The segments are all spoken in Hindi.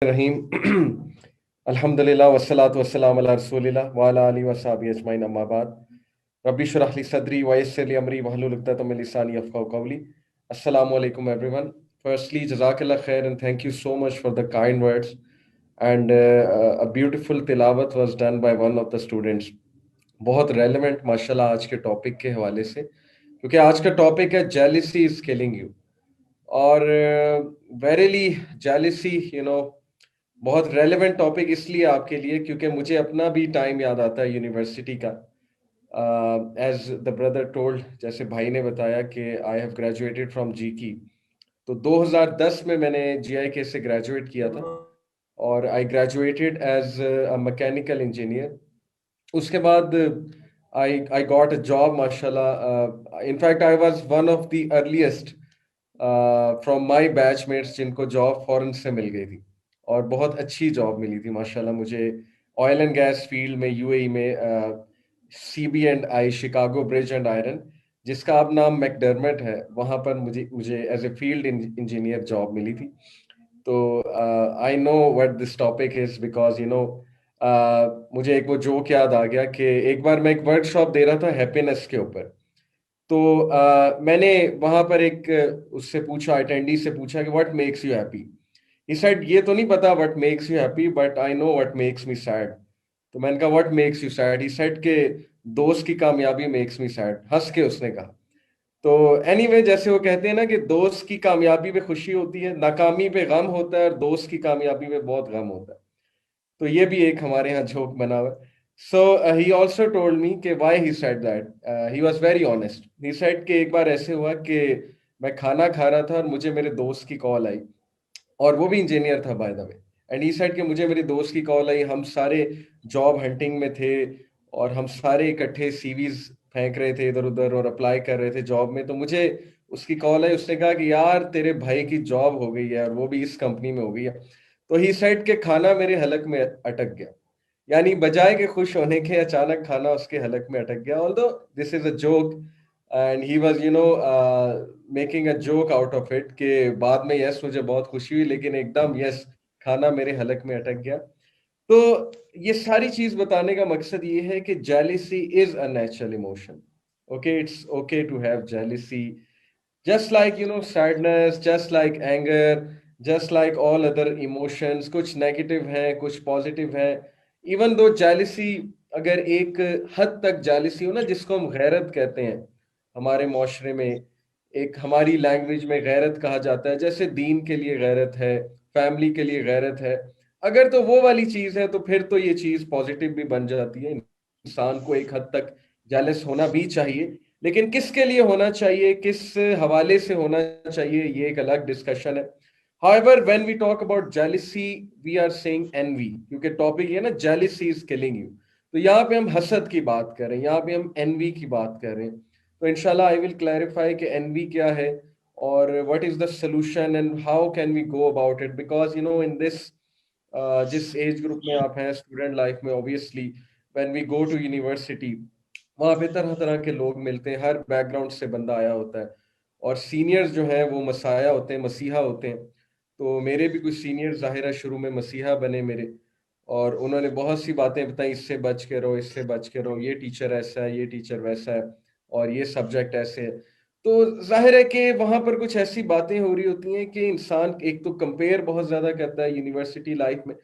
रहीम अल्हम्दुलिल्लाह वस्सलातु वस्सलाम अला रसूलिल्लाह व अला आलिहि वसहबिहि अजमईन अम्मा बाद रब्बी इश्रह ली सदरी व यस्सिर ली अमरी वहलुल उक़दतम मिन लिसानी यफ़क़हू क़ौली। अस्सलामु अलैकुम everyone. Firstly, Jazakallah khair and thank you so much for the kind words. And a beautiful tilawat was done by one of the students. बहुत relevant माशाल्लाह आज के टॉपिक के हवाले से, क्योंकि आज का टॉपिक है jealousy is killing you। और वेरीली जेलिसी बहुत रेलेवेंट टॉपिक इसलिए आपके लिए क्योंकि मुझे अपना भी टाइम याद आता है यूनिवर्सिटी का। एज द ब्रदर टोल्ड, जैसे भाई ने बताया कि आई हैव ग्रेजुएटेड फ्रॉम जीकी, तो 2010 में मैंने जीआईके से ग्रेजुएट किया था और I graduated as a mechanical engineer. उसके बाद आई गॉट अ जॉब माशाल्लाह। In fact I was one of the earliest from my batchmates जिनको जॉब फॉरेन से मिल गई थी और बहुत अच्छी जॉब मिली थी माशाल्लाह मुझे। ऑयल एंड गैस फील्ड में यूएई में CB and I Chicago bridge and iron, जिसका अब नाम मैकडर्मट है, वहां पर मुझे मुझे as a field engineer job मिली थी। तो I know what this topic is because मुझे एक वो जोक याद आ गया कि एक बार मैं एक वर्कशॉप दे रहा था हैप्पीनेस के ऊपर। तो मैंने वहां पर एक उससे पूछा, अटेंडी से पूछा कि what makes you happy. He said ये तो नहीं पता what makes you happy but I know what makes me sad. तो मैंने कहा what makes you sad. He said के दोस्त की कामयाबी मेक्स मी सैड। हंस के उसने कहा। तो एनीवे जैसे वो कहते हैं ना कि दोस्त की कामयाबी पे खुशी होती है, नाकामी पे गम होता है और दोस्त की कामयाबी पे बहुत गम होता है। तो ये भी एक हमारे यहाँ जोक बना हुआ है। सो ही ऑल्सो टोल्ड मी कि why he said that. He was very honest. He said कि एक बार ऐसे हुआ कि मैं खाना खा रहा था और मुझे मेरे दोस्त की कॉल आई, और वो भी इंजीनियर था by the way. And he said कि मुझे मेरे दोस्त की कॉल आई, हम सारे जॉब हंटिंग में थे और हम सारे इकट्ठे सीवीज फेंक रहे थे इधर उधर और अप्लाई कर रहे थे जॉब में। तो मुझे उसकी कॉल आई, उसने कहा कि यार तेरे भाई की जॉब हो गई है और वो भी इस कंपनी में हो गई है। तो ही सेड के खाना मेरे हलक में अटक गया। यानी बजाय के खुश होने के अचानक खाना उसके हलक में अटक गया। Although this is a joke and he was making a joke out of it कि बाद में यस मुझे बहुत खुशी हुई, लेकिन एकदम यस खाना मेरे हलक में अटक गया। तो ये सारी चीज बताने का मकसद ये है कि jealousy is a natural emotion. Okay, it's okay to have jealousy, just like sadness, just like anger, just like all other emotions। कुछ नेगेटिव है, कुछ पॉजिटिव है। इवन दो जेलिसी, अगर एक हद तक जेलिसी हो ना, जिसको हम गैरत कहते हैं हमारे माशरे में, एक हमारी लैंग्वेज में गैरत कहा जाता है, जैसे दीन के लिए गैरत है, फैमिली के लिए गैरत है। अगर तो वो वाली चीज है तो फिर तो ये चीज पॉजिटिव भी बन जाती है। इंसान को एक हद तक जेलस होना भी चाहिए, लेकिन किसके लिए होना चाहिए, किस हवाले से होना चाहिए, ये एक अलग डिस्कशन है। However, when we talk about jealousy, we are saying envy, क्योंकि टॉपिक ये ना jealousy is killing you। तो यहाँ पे हम हसद की बात कर रहे हैं, यहाँ पे हम envy की बात कर रहे हैं। तो इंशाल्लाह आई विल क्लैरिफाई कि envy क्या है और what is the solution and how can we go about it, because in this जिस एज ग्रुप में आप हैं स्टूडेंट लाइफ में, obviously when we go to university, वहाँ पे तरह तरह के लोग मिलते हैं, हर बैकग्राउंड से बंदा आया होता है और सीनियर्स जो हैं वो मसाया होते हैं, मसीहा होते हैं। तो मेरे भी कुछ सीनियर ज़ाहिर है शुरू में मसीहा बने मेरे, और उन्होंने बहुत सी बातें बताई, इससे बच के रहो, इससे बच के रहो, ये टीचर ऐसा है, ये टीचर वैसा है और ये सब्जेक्ट ऐसे है। तो जाहिर है कि वहाँ पर कुछ ऐसी बातें हो रही होती हैं कि इंसान एक तो कंपेयर बहुत ज़्यादा करता है यूनिवर्सिटी लाइफ में।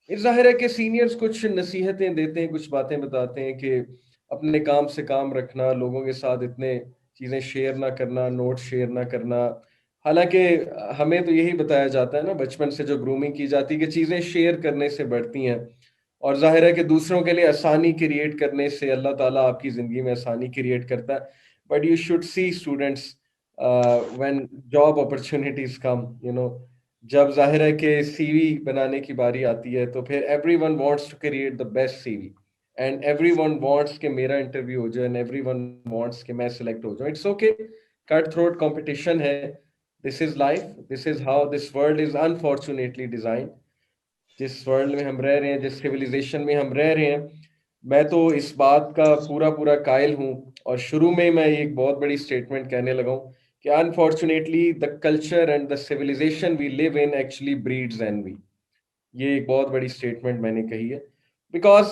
ये जाहिर है कि सीनियर्स कुछ नसीहतें देते हैं, कुछ बातें बताते हैं कि अपने काम से काम रखना, लोगों के साथ इतने चीज़ें शेयर ना करना, नोट शेयर ना करना। हालांकि हमें तो यही बताया जाता है ना, बचपन से जो ग्रूमिंग की जाती है कि चीज़ें शेयर करने से बढ़ती हैं, और जाहिर है कि दूसरों के लिए आसानी क्रिएट करने से अल्लाह ताला आपकी ज़िंदगी में आसानी क्रिएट करता है। But you should see students when job opportunities कम, जब जाहिर है कि सीवी बनाने की बारी आती है, तो फिर everyone wants to create the best CV and everyone wants कि मेरा इंटरव्यू हो जाए एंड एवरीवन वांट्स कि मैं सिलेक्ट हो जाऊं। It's okay, cut throat competition है। This is life, this is how this world is unfortunately design. जिस वर्ल्ड में हम रह रहे हैं, जिस सिविलाइजेशन में हम रह रहे हैं, मैं तो इस बात का पूरा पूरा कायल हूँ। और शुरू में मैं एक बहुत बड़ी स्टेटमेंट कहने लगा हूँ कि unfortunately the culture and the civilisation we live in actually breeds envy. ये एक बहुत बड़ी स्टेटमेंट मैंने कही है, because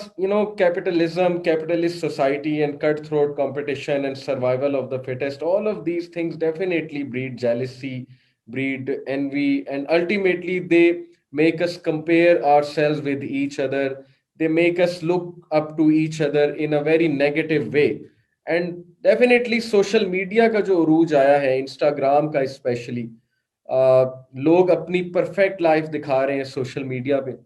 capitalism, capitalist society, and cutthroat competition and survival of the fittest, all of these things definitely breed jealousy, breed envy, and ultimately they make us compare ourselves with each other. They make us look up to each other in a very negative way. And definitely social media का जो उरूज आया है, इंस्टाग्राम का स्पेशली, लोग अपनी परफेक्ट लाइफ दिखा रहे हैं सोशल मीडिया पे.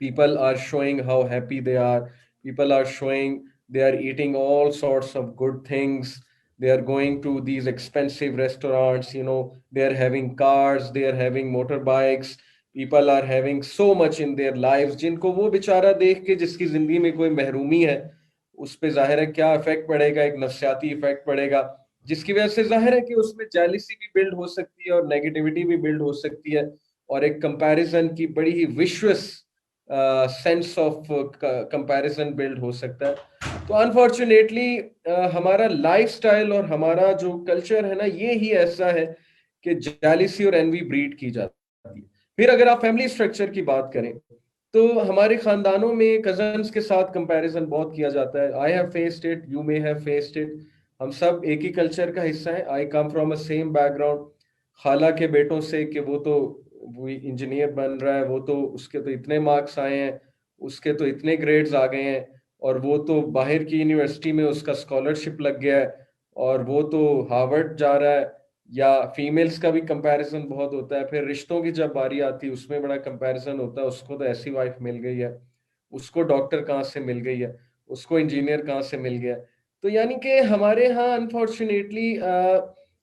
People are showing how happy they are. People are showing they are eating all sorts of good things. They are going to these expensive restaurants. They are having cars, they are having motorbikes. People are having so much in their lives, जिनको वो बेचारा देख के, जिसकी जिंदगी में कोई महरूमी है, उस पे जाहिर है क्या इफेक्ट पड़ेगा, एक नफसियाती इफेक्ट पड़ेगा, जिसकी वजह से जाहिर है कि उसमें जेलिसी भी बिल्ड हो सकती है और नेगेटिविटी भी बिल्ड हो सकती है, और एक कंपैरिजन की बड़ी ही विश्वस सेंस ऑफ कंपैरिजन बिल्ड हो सकता है. तो अनफॉर्चुनेटली हमारा लाइफस्टाइल और हमारा जो कल्चर है ना, ये ही ऐसा है कि जेलिसी और एनवी ब्रीड की जाती है. फिर अगर आप फैमिली स्ट्रक्चर की बात करें, तो हमारे खानदानों में कजन्स के साथ कंपैरिजन बहुत किया जाता है. I have faced it, you may have faced it. हम सब एक ही कल्चर का हिस्सा है. I come from a same background. खाला के बेटों से कि वो इंजीनियर बन रहा है, वो तो उसके तो इतने मार्क्स आए हैं, उसके तो इतने ग्रेड्स आ गए हैं, और वो तो बाहर की यूनिवर्सिटी में उसका स्कॉलरशिप लग गया है, और वो तो हार्वर्ड जा रहा है. या फीमेल्स का भी कंपैरिजन बहुत होता है. फिर रिश्तों की जब बारी आती है, उसमें बड़ा कंपैरिजन होता है. उसको तो ऐसी वाइफ मिल गई है, उसको डॉक्टर कहाँ से मिल गई है, उसको इंजीनियर कहाँ से मिल गया. तो यानी कि हमारे यहाँ अनफॉर्चुनेटली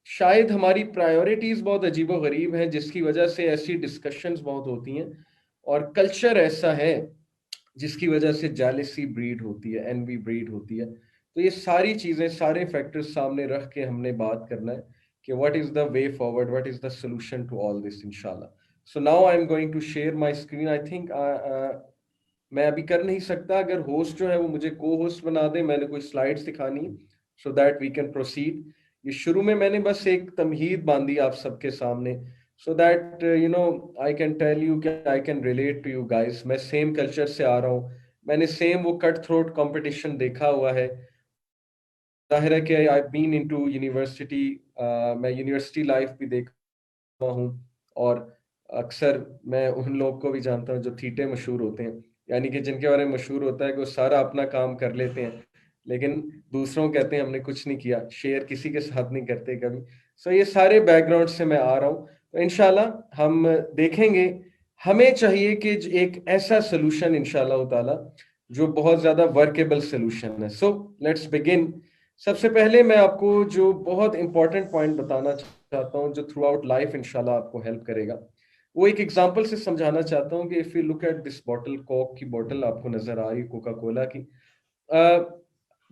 शायद हमारी प्रायोरिटीज बहुत अजीबो गरीब हैं, जिसकी वजह से ऐसी डिस्कशंस बहुत होती हैं, और कल्चर ऐसा है जिसकी वजह से जेलसी ब्रीड होती है, एनवी ब्रीड होती है. तो ये सारी चीजें, सारे फैक्टर्स सामने रख के हमने बात करना है कि what is the way forward, what is the solution to all this, इंशाल्लाह. So now I am going to share my screen. I think मैं अभी कर नहीं सकता. अगर होस्ट जो है वो मुझे को होस्ट बना दे, मैंने कोई स्लाइड्स दिखानी, so that we can proceed. ये शुरू में मैंने बस एक तमहीद बांधी आप सबके सामने, so that I can tell you कि I can relate to you guys. मैं सेम कल्चर से आ रहा हूँ. मैंने सेम वो कट थ्रोट कंपटीशन देखा हुआ है. जाहिर है कि आई बीन इनटू यूनिवर्सिटी. मैं यूनिवर्सिटी लाइफ भी देख हुआ हूँ, और अक्सर मैं उन लोग को भी जानता हूँ जो थीटे मशहूर होते हैं, यानी कि जिनके बारे में मशहूर होता है कि वो सारा अपना काम कर लेते हैं, लेकिन दूसरों को कहते हैं हमने कुछ नहीं किया, शेयर किसी के साथ नहीं करते कभी. सो ये सारे बैकग्राउंड से मैं आ रहा हूँ. तो इंशाल्लाह हम देखेंगे. हमें चाहिए कि एक ऐसा सोल्यूशन इंशाल्लाह ताला जो बहुत ज्यादा वर्केबल सोल्यूशन है. So let's begin. सबसे पहले मैं आपको जो बहुत इंपॉर्टेंट पॉइंट बताना चाहता हूँ, जो थ्रू आउट लाइफ इंशाल्लाह आपको हेल्प करेगा, वो एक एग्जांपल से समझाना चाहता हूँ. कि if you look at this bottle, Coke की बॉटल आपको नजर आ रही, कोका कोला की.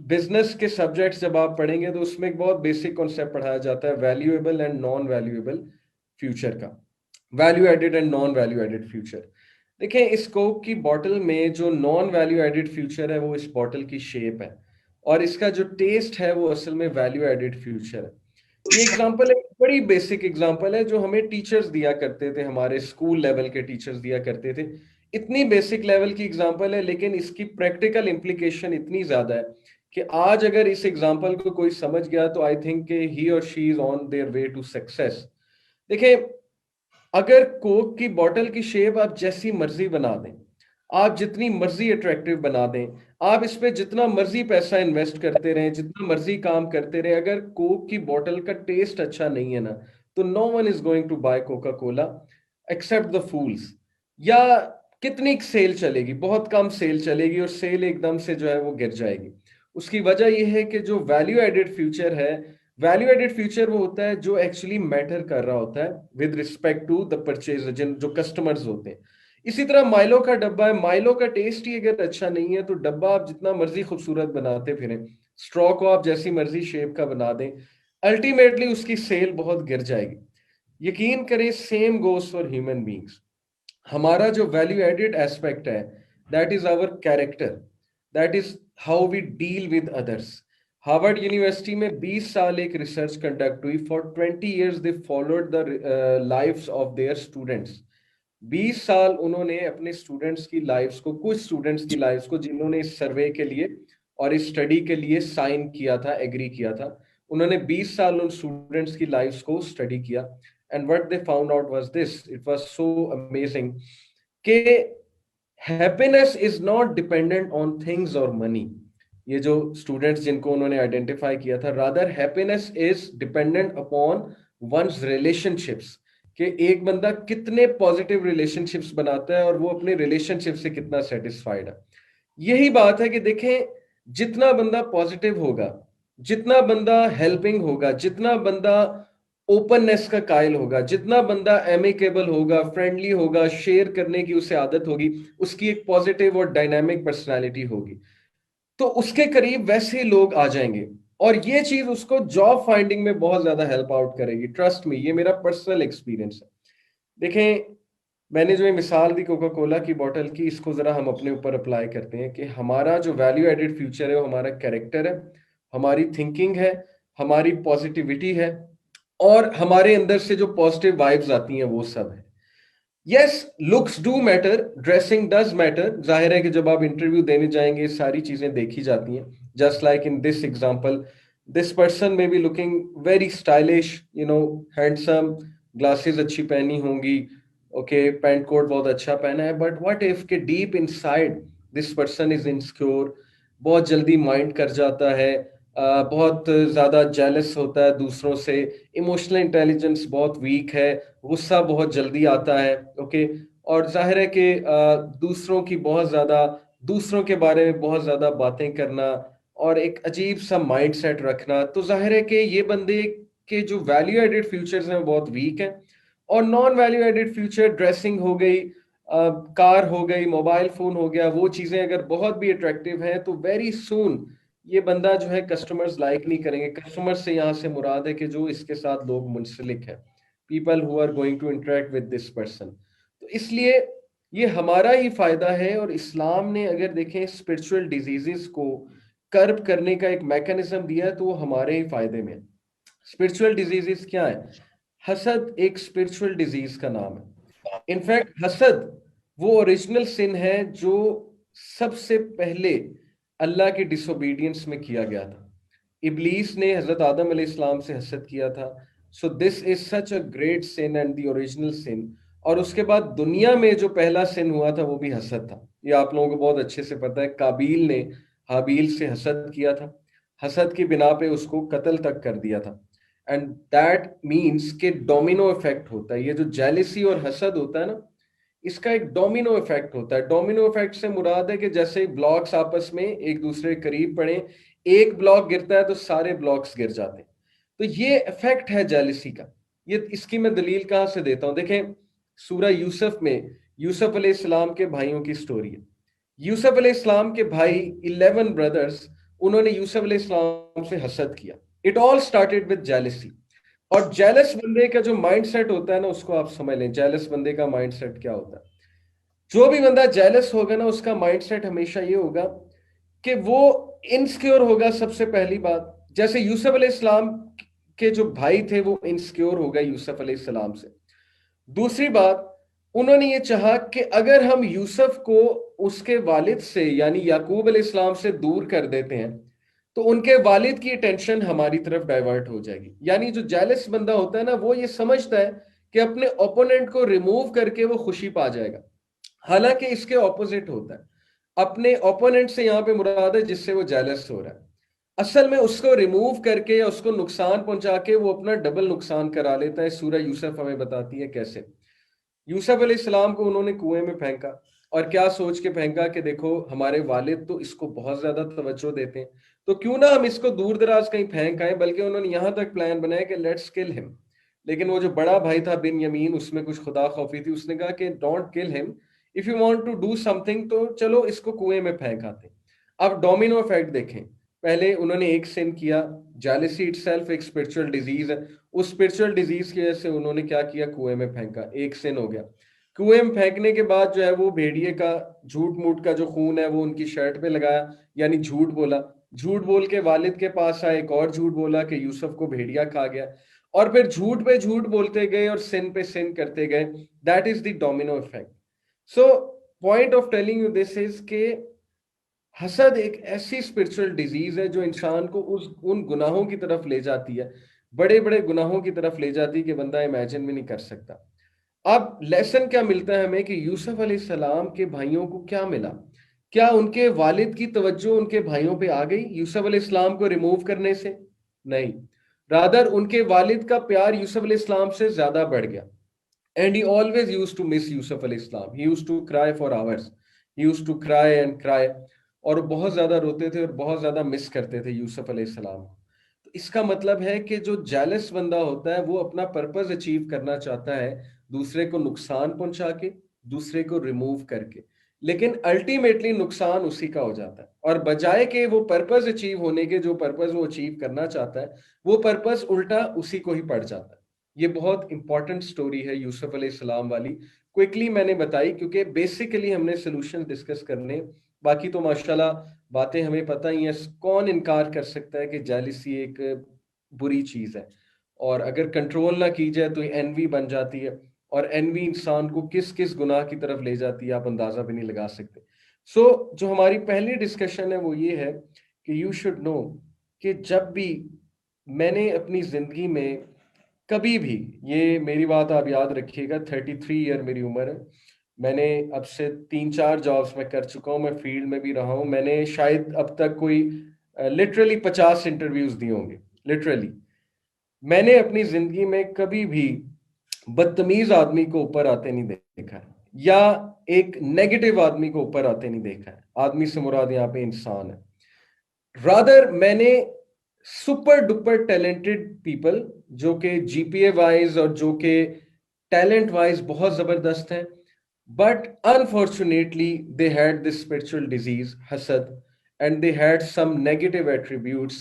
बिजनेस के सब्जेक्ट्स जब आप पढ़ेंगे तो उसमें एक बहुत बेसिक कॉन्सेप्ट पढ़ाया जाता है, valuable and non valuable future का. Value added and non value added future. देखें, इस कोक की बॉटल में जो नॉन वैल्यू एडेड फ्यूचर है वो इस बॉटल की शेप है, और इसका जो टेस्ट है वो असल में वैल्यू एडेड फ्यूचर है. ये एग्जांपल एक बड़ी बेसिक एग्जांपल है जो हमें टीचर्स दिया करते थे, हमारे स्कूल लेवल के टीचर्स दिया करते थे. इतनी बेसिक लेवल की एग्जांपल है, लेकिन इसकी प्रैक्टिकल इम्प्लीकेशन इतनी ज्यादा है कि आज अगर इस एग्जांपल को कोई समझ गया तो आई थिंक ही और she is on their way to success. देखिए, अगर कोक की बोतल की शेप आप जैसी मर्जी बना दें, आप जितनी मर्जी अट्रैक्टिव बना दें, आप इस पे जितना मर्जी पैसा इन्वेस्ट करते रहें, जितना मर्जी काम करते रहें, अगर कोक की बोतल का टेस्ट अच्छा नहीं है ना, तो no one is going to buy Coca Cola except the fools. या कितनी सेल चलेगी, बहुत कम सेल चलेगी, और सेल एकदम से जो है वो गिर जाएगी. उसकी वजह यह है कि जो वैल्यू एडेड फ्यूचर है, वैल्यू एडेड फ्यूचर वो होता है जो एक्चुअली मैटर कर रहा होता है with respect to the purchase, जिन जो कस्टमर्स होते हैं. इसी तरह माइलो का डब्बा है. माइलो का टेस्ट ही अगर अच्छा नहीं है तो डब्बा आप जितना मर्जी खूबसूरत बनाते फिरें, स्ट्रॉ को आप जैसी मर्जी शेप का बना दें, अल्टीमेटली उसकी सेल बहुत गिर जाएगी. यकीन करें, same goes for human beings. हमारा जो वैल्यू एडेड एस्पेक्ट है, that is our character, that is how we deal with others. Harvard University में 20 साल एक रिसर्च कंडक्ट हुई. For 20 years they followed the lives of their students. 20 साल उन्होंने अपने स्टूडेंट्स की लाइफ्स को, कुछ स्टूडेंट्स की लाइफ्स को जिन्होंने इस सर्वे के लिए और इस स्टडी के लिए साइन किया था, एग्री किया था, उन्होंने 20 साल उन स्टूडेंट्स की लाइफ्स को स्टडी किया। And what they found out was this, it was so amazing कि happiness is not dependent on things और मनी। ये जो स्टूडेंट्स जिनको उन्होंने आइडेंटिफाई किया था, rather happiness is dependent upon one's relationships, कि एक बंदा कितने पॉजिटिव रिलेशनशिप्स बनाता है और वो अपने रिलेशनशिप से कितना सेटिस्फाइड है। यही बात है कि देखें, जितना बंदा पॉजिटिव होगा, जितना बंदा हेल्पिंग होगा, जितना बंदा ओपननेस का कायल होगा, जितना बंदा एमिकेबल होगा, फ्रेंडली होगा, शेयर करने की उसे आदत होगी, उसकी एक पॉजिटिव और डायनामिक पर्सनालिटी होगी, तो उसके करीब वैसे लोग आ जाएंगे और ये चीज उसको जॉब फाइंडिंग में बहुत ज्यादा हेल्प आउट करेगी। ट्रस्ट मी, ये मेरा पर्सनल एक्सपीरियंस है। देखें, मैंने जो ये मिसाल दी कोका कोला की बोतल की, इसको जरा हम अपने ऊपर अप्लाई करते हैं कि हमारा जो वैल्यू एडेड फ्यूचर है वो हमारा कैरेक्टर है, हमारी थिंकिंग है, हमारी पॉजिटिविटी है, और हमारे अंदर से जो पॉजिटिव वाइब्स आती हैं वो सब है। Yes, looks do matter, dressing does matter. जाहिर है कि जब आप इंटरव्यू देने जाएंगे सारी चीजें देखी जाती हैं। Just like in this example, this person may be looking very stylish, handsome, glasses अच्छी पहनी होंगी, ओके, पैंट कोट बहुत अच्छा पहना है, बट व्हाट इफ के deep inside this person is insecure, बहुत जल्दी माइंड कर जाता है, बहुत ज्यादा जेलस होता है दूसरों से, इमोशनल इंटेलिजेंस बहुत वीक है, गुस्सा बहुत जल्दी आता है, ओके, और जाहिर है कि दूसरों की बहुत ज्यादा, दूसरों के बारे में बहुत ज्यादा बातें करना और एक अजीब सा माइंडसेट रखना, तो जाहिर है कि ये बंदे के जो वैल्यू एडेड फ्यूचर्स हैं वो बहुत वीक हैं। और non value added future, dressing हो गई, कार हो गई, मोबाइल फोन हो गया, वो चीजें अगर बहुत भी अट्रैक्टिव हैं तो वेरी सून ये बंदा जो है कस्टमर्स लाइक नहीं करेंगे। कस्टमर्स से यहाँ से मुराद है कि जो इसके साथ लोग मुंसलिक है, people who are going to interact with this person. तो इसलिए ये हमारा ही फायदा है। और इस्लाम ने अगर देखें स्पिरिचुअल डिजीजेस को कर्ब करने का एक मैकेनिज्म दिया है तो वो हमारे ही फायदे में। स्पिरिचुअल डिजीजेस क्या है? हसद एक स्पिरिचुअल डिजीज का नाम है। इनफैक्ट हसद वो ओरिजिनल सिन है जो सबसे पहले अल्लाह की डिसोबीडियंस में किया गया था। इब्लीस ने हजरत आदम अलैहिस्सलाम से हसद किया था। So this is such a great sin and the original sin. और उसके बाद दुनिया में जो पहला सिन हुआ था वो भी हसद था। ये आप लोगों को बहुत अच्छे से पता है। काबील ने हाबील से हसद किया था, हसद की बिना पे उसको कत्ल तक कर दिया था। एंड दैट मीन्स के डोमिनो इफेक्ट होता है। ये जो जेलिसी और हसद होता है ना, इसका एक डोमिनो इफेक्ट होता है। डोमिनो इफेक्ट से मुराद है कि जैसे ब्लॉक्स आपस में एक दूसरे के करीब पड़े, एक ब्लॉक गिरता है तो सारे ब्लॉक्स गिर जाते हैं। तो ये इफेक्ट है जेलिसी का। ये इसकी मैं दलील कहां से देता हूं? देखें, सूरह यूसुफ में यूसुफ अलैहिस्सलाम के भाइयों की स्टोरी है। यूसुफ अलैहिस्सलाम के भाई 11 ब्रदर्स, उन्होंने यूसुफ अलैहिस्सलाम से हसद किया। It all started with jealousy. और जेलस बंदे का जो माइंडसेट होता है ना, उसको आप समझ लें, जेलस बंदे का माइंडसेट क्या होता है। जो भी बंदा जेलस होगा ना, उसका माइंडसेट हमेशा ये होगा कि वो इनसिक्योर होगा। सबसे पहली बात, जैसे यूसुफ अलैहिस्सलाम के जो भाई थे वो इनसिक्योर हो गए यूसुफ अलैहिस्सलाम से। दूसरी बात, उन्होंने ये चाहा कि अगर हम यूसुफ को उसके वालिद से यानी याकूब अलैहिस्सलाम से दूर कर देते हैं तो उनके वालिद की टेंशन हमारी तरफ डाइवर्ट हो जाएगी। यानी जो जेलस बंदा होता है ना, वो ये समझता है कि अपने ओपोनेंट को रिमूव करके वो खुशी पा जाएगा। हालांकि इसके ऑपोजिट होता है। अपने ओपोनेंट से यहां पे मुराद है जिससे वो जेलस हो रहा है, असल में उसको रिमूव करके या उसको नुकसान पहुंचा के वो अपना डबल नुकसान करा लेता है। सूरह यूसुफ हमें बताती है कैसे। यूसुफ अलैहिस्सलाम को उन्होंने कुएं में फेंका, और क्या सोच के फेंका कि देखो हमारे वालिद तो इसको बहुत ज्यादा तवज्जो देते हैं, तो क्यों ना हम इसको दूर दराज कहीं फेंक आए। बल्कि उन्होंने यहां तक प्लान बनाया कि लेट्स किल हिम। लेकिन वो जो बड़ा भाई था बिन यमीन, उसमें कुछ खुदा खौफी थी। उसने कहा कि don't kill him, if you want to do something तो चलो इसको कुएं में फेंक आते हैं। अब डोमिनो इफेक्ट देखें। पहले उन्होंने एक सिन किया, जेलसी इटसेल्फ एक स्पिरिचुअल डिजीज है। उस स्पिरिचुअल डिजीज की वजह से उन्होंने क्या किया, कुएं में फेंका, एक सिन हो गया। कुएं में फेंकने के बाद जो है वो भेड़िए का झूठ मूठ का जो खून है वो उनकी शर्ट पे लगाया, यानी झूठ बोला। झूठ बोल के वालिद के पास आए, एक और झूठ बोला कि यूसुफ को भेड़िया खा गया। और फिर झूठ पे झूठ बोलते गए और सिन पे सिन करते गए। That is the domino effect. So point of telling you this is के हसद एक ऐसी स्पिरिचुअल डिजीज है जो इंसान को उन गुनाहों की तरफ ले जाती है, बड़े बड़े गुनाहों की तरफ ले जाती है कि बंदा इमेजिन भी नहीं कर सकता। अब लेसन क्या मिलता है हमें कि यूसुफ अलैहिस्सलाम के भाइयों को क्या मिला? क्या उनके वालिद की तवज्जो उनके भाइयों पे आ गई यूसुफ अलैहिस्सलाम को रिमूव करने से? नहीं, रादर उनके वालिद का प्यार यूसुफ अलैहिस्सलाम से ज्यादा बढ़ गया। And he always used to miss Yusuf alayhi salam. He used to cry for hours. He used to cry and cry. और बहुत ज्यादा रोते थे और बहुत ज्यादा मिस करते थे यूसुफ अलैहि सलाम। तो इसका मतलब है कि जो जेलस बंदा होता है वो अपना पर्पस अचीव करना चाहता है दूसरे को नुकसान पहुंचा के, दूसरे को रिमूव करके, लेकिन अल्टीमेटली नुकसान उसी का हो जाता है। और बजाय के वो पर्पस अचीव होने के, जो पर्पस वो अचीव करना चाहता है, वो पर्पस उल्टा उसी को ही पड़ जाता है। ये बहुत इंपॉर्टेंट स्टोरी है यूसुफ अलैहि सलाम वाली। क्विकली मैंने बताई क्योंकि बेसिकली हमने सोल्यूशन डिस्कस करने, बाकी तो माशाल्लाह बातें हमें पता ही है। कौन इनकार कर सकता है कि जेलिसी एक बुरी चीज है, और अगर कंट्रोल ना की जाए तो एनवी बन जाती है, और एनवी इंसान को किस किस गुनाह की तरफ ले जाती है आप अंदाजा भी नहीं लगा सकते। जो हमारी पहली डिस्कशन है वो ये है कि यू शुड नो कि जब भी मैंने अपनी जिंदगी में कभी भी, ये मेरी बात आप याद रखिएगा, 33 ईयर मेरी उम्र है, मैंने अब से 3-4 जॉब्स में कर चुका हूँ, मैं फील्ड में भी रहा हूँ, मैंने शायद अब तक कोई लिटरली 50 इंटरव्यूज दिए होंगे। लिटरली मैंने अपनी जिंदगी में कभी भी बदतमीज आदमी को ऊपर आते नहीं देखा है, या एक नेगेटिव आदमी को ऊपर आते नहीं देखा है। आदमी से मुराद यहाँ पे इंसान है। रादर मैंने सुपर डुपर टैलेंटेड पीपल जो कि जीपीए वाइज और जो कि टैलेंट वाइज बहुत जबरदस्त हैं, but unfortunately they had this spiritual disease hasad, and they had some negative attributes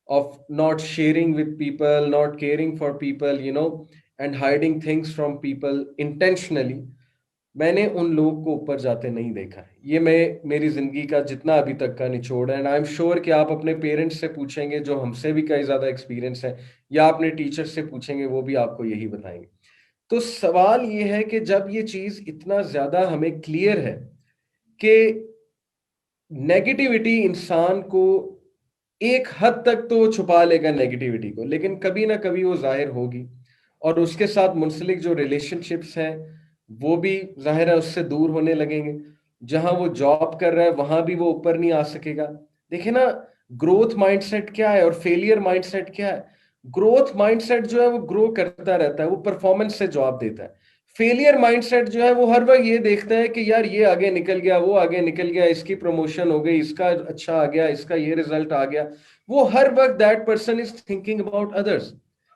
of not sharing with people, not caring for people, and hiding things from people intentionally। मैंने उन लोगों को ऊपर जाते नहीं देखा है। ये मेरी जिंदगी का जितना अभी तक का निचोड़ है, एंड आई एम श्योर कि आप अपने पेरेंट्स से पूछेंगे जो हमसे भी कई ज्यादा एक्सपीरियंस है, या अपने टीचर से पूछेंगे वो भी आपको यही बताएंगे। तो सवाल ये है कि जब ये चीज इतना ज्यादा हमें क्लियर है कि नेगेटिविटी इंसान को एक हद तक तो छुपा लेगा नेगेटिविटी को, लेकिन कभी ना कभी वो जाहिर होगी, और उसके साथ मुंसलिक जो रिलेशनशिप्स हैं वो भी जाहिर है उससे दूर होने लगेंगे। जहां वो जॉब कर रहा है वहां भी वो ऊपर नहीं आ सकेगा। देखिए ना, ग्रोथ माइंडसेट क्या है और फेलियर माइंडसेट क्या है? ग्रोथ माइंडसेट जो है वो ग्रो करता रहता है, वो परफॉर्मेंस से जवाब देता है। फेलियर माइंडसेट जो है वो हर वक्त ये देखता है कि यार ये आगे निकल गया, वो आगे निकल गया, इसकी प्रमोशन हो गई, इसका अच्छा आ गया, इसका ये रिजल्ट आ गया। वो हर वक्त that person is thinking about others,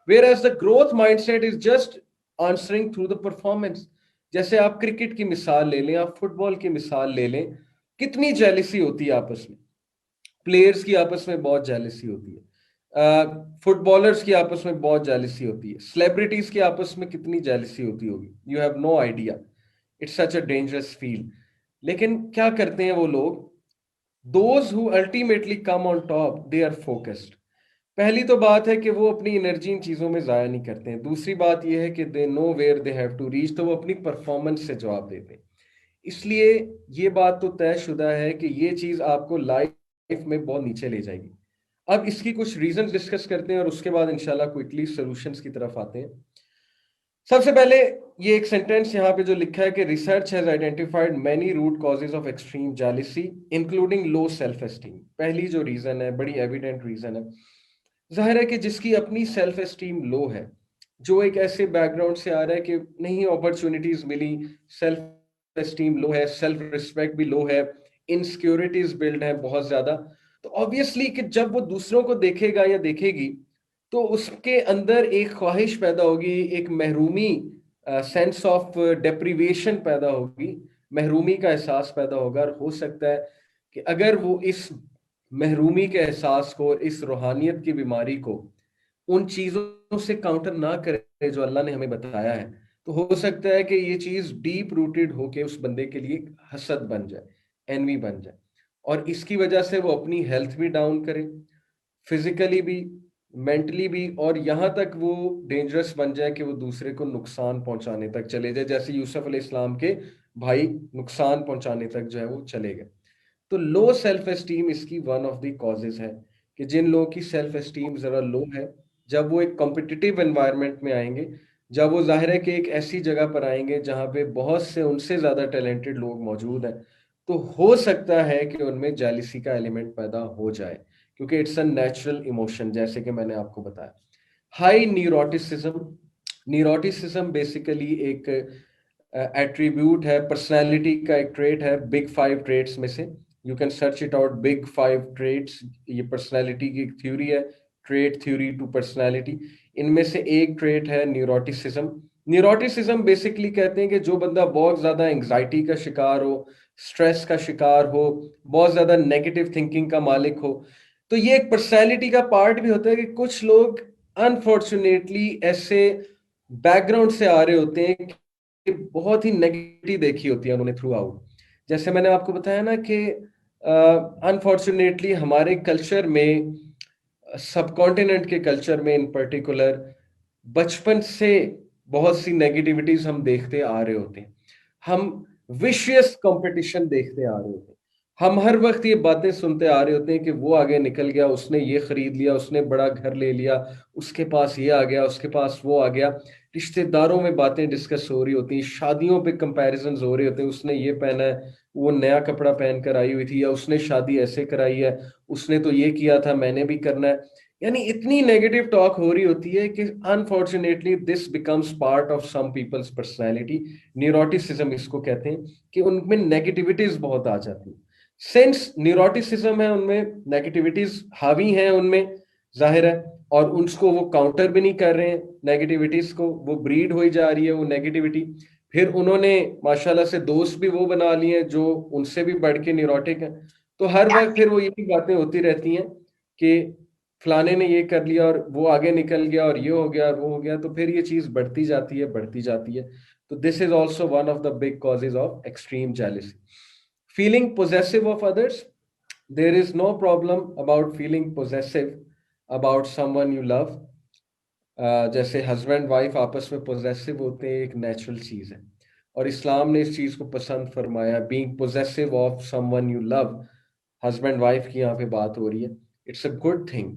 whereas the growth mindset is just answering through the performance. जैसे आप क्रिकेट की मिसाल ले लें, आप फुटबॉल की मिसाल ले लें, कितनी जेलिसी होती है आपस में, प्लेयर्स की आपस में बहुत जेलिसी होती है, फुटबॉलर्स की आपस में बहुत जेलिसी होती है, सेलिब्रिटीज की आपस में कितनी जेलिसी होती होगी, you have no idea. It's such a dangerous feel. लेकिन क्या करते हैं वो लोग? Those who ultimately come on top they are focused. पहली तो बात है कि वो अपनी एनर्जी इन चीजों में जाया नहीं करते हैं। दूसरी बात यह है कि they know where they have to reach, तो वो अपनी परफॉर्मेंस से जवाब देते हैं। इसलिए ये बात तो तयशुदा है कि ये चीज आपको लाइफ में बहुत नीचे ले जाएगी। अब इसकी कुछ रीजन डिस्कस करते हैं और उसके बाद इंशाल्लाह क्विकली सॉल्यूशंस की तरफ आते हैं। सबसे पहले ये एक सेंटेंस यहाँ पे जो लिखा है कि research has identified many root causes of extreme jealousy including low self esteem. पहली जो रीजन है, बड़ी एविडेंट रीजन है, जाहिर है कि जिसकी अपनी सेल्फ एस्टीम लो है, जो एक ऐसे बैकग्राउंड से आ रहा है कि नहीं अपॉर्चुनिटीज मिली, सेल्फ एस्टीम लो है, सेल्फ रिस्पेक्ट भी लो है, इनसिक्योरिटीज बिल्ड है बहुत ज्यादा, तो ऑब्वियसली कि जब वो दूसरों को देखेगा या देखेगी तो उसके अंदर एक ख्वाहिश पैदा होगी, एक महरूमी, सेंस ऑफ डेप्रीवेशन पैदा होगी, महरूमी का एहसास पैदा होगा। और हो सकता है कि अगर वो इस महरूमी के एहसास को, इस रूहानियत की बीमारी को उन चीजों से काउंटर ना करे जो अल्लाह ने हमें बताया है, तो हो सकता है कि ये चीज डीप रूटेड होके उस बंदे के लिए हसद बन जाए, एनवी बन जाए, और इसकी वजह से वो अपनी हेल्थ भी डाउन करे, फिजिकली भी, मेंटली भी, और यहाँ तक वो डेंजरस बन जाए कि वो दूसरे को नुकसान पहुंचाने तक चले जाए, जैसे यूसुफ अलैहिस्सलाम के भाई नुकसान पहुंचाने तक जो है वो चले गए। तो लो सेल्फ एस्टीम इसकी वन ऑफ द कॉजेज है कि जिन लोगों की सेल्फ एस्टीम जरा लो है, जब वो एक कॉम्पिटिटिव एनवायरनमेंट में आएंगे, जब वो जाहिर है कि एक ऐसी जगह पर आएंगे जहाँ पे बहुत से उनसे ज्यादा टैलेंटेड लोग मौजूद हैं, तो हो सकता है कि उनमें जेलिसी का एलिमेंट पैदा हो जाए, क्योंकि इट्स अ नेचुरल इमोशन, जैसे कि मैंने आपको बताया। हाई न्यूरोटिसिज्म, न्यूरोटिसिज्म बेसिकली एक एट्रीब्यूट है, पर्सनालिटी का एक ट्रेट है, बिग फाइव ट्रेट्स में से। You can search it out, big five traits, ये पर्सनालिटी की थ्योरी है, ट्रेट थ्योरी टू पर्सनालिटी। इनमें से एक ट्रेट है न्यूरोटिसिज्म। न्यूरोटिसिज्म बेसिकली कहते हैं कि जो बंदा बहुत ज्यादा एंग्जाइटी का शिकार हो, स्ट्रेस का शिकार हो, बहुत ज्यादा नेगेटिव थिंकिंग का मालिक हो, तो ये एक पर्सनैलिटी का पार्ट भी होता है कि कुछ लोग अनफॉर्चुनेटली ऐसे बैकग्राउंड से आ रहे होते हैं कि बहुत ही नेगेटिव देखी होती है उन्होंने थ्रू आउट। जैसे मैंने आपको बताया ना कि अनफॉर्चुनेटली हमारे कल्चर में, सब कॉन्टिनेंट के कल्चर में इन पर्टिकुलर, बचपन से बहुत सी नेगेटिविटीज हम देखते आ रहे होते हैं। हम विशियस कंपटीशन देखते आ रहे होते हैं। हम हर वक्त ये बातें सुनते आ रहे होते हैं कि वो आगे निकल गया, उसने ये खरीद लिया, उसने बड़ा घर ले लिया, उसके पास ये आ गया, उसके पास वो आ गया। रिश्तेदारों में बातें डिस्कस हो रही होती हैं, शादियों पे कंपैरिजन हो रहे होते हैं, उसने ये पहना है, वो नया कपड़ा पहन कर आई हुई थी, या उसने शादी ऐसे कराई है, उसने तो ये किया था, मैंने भी करना है। यानी इतनी नेगेटिव टॉक हो रही होती है कि unfortunately this becomes part of some people's personality. Neuroticism इसको कहते हैं कि उनमें नेगेटिविटीज बहुत आ जाती है। सिंस न्यूरोटिसिज्म है, उनमें नेगेटिविटीज हावी हैं उनमें, जाहिर है, और उसको वो काउंटर भी नहीं कर रहे हैं, नेगेटिविटीज को, वो ब्रीड हो जा रही है वो नेगेटिविटी। फिर उन्होंने माशाल्लाह से दोस्त भी वो बना लिए हैं जो उनसे भी बढ़ के न्यूरोटिक हैं। तो हर वक्त फिर वो यही बातें होती रहती हैं कि फलाने ने ये कर लिया और वो आगे निकल गया और ये हो गया और वो हो गया, तो फिर ये चीज बढ़ती जाती है, बढ़ती जाती है। तो this is also one of the big causes of extreme jealousy. Feeling possessive of others, there is no problem about feeling possessive about someone you love. जैसे हस्बैंड वाइफ आपस में पोजेसिव होते हैं, एक नेचुरल चीज है, और इस्लाम ने इस चीज को पसंद फरमाया, being possessive of someone you love. Husband wife की यहाँ पे बात हो रही है, it's a good thing,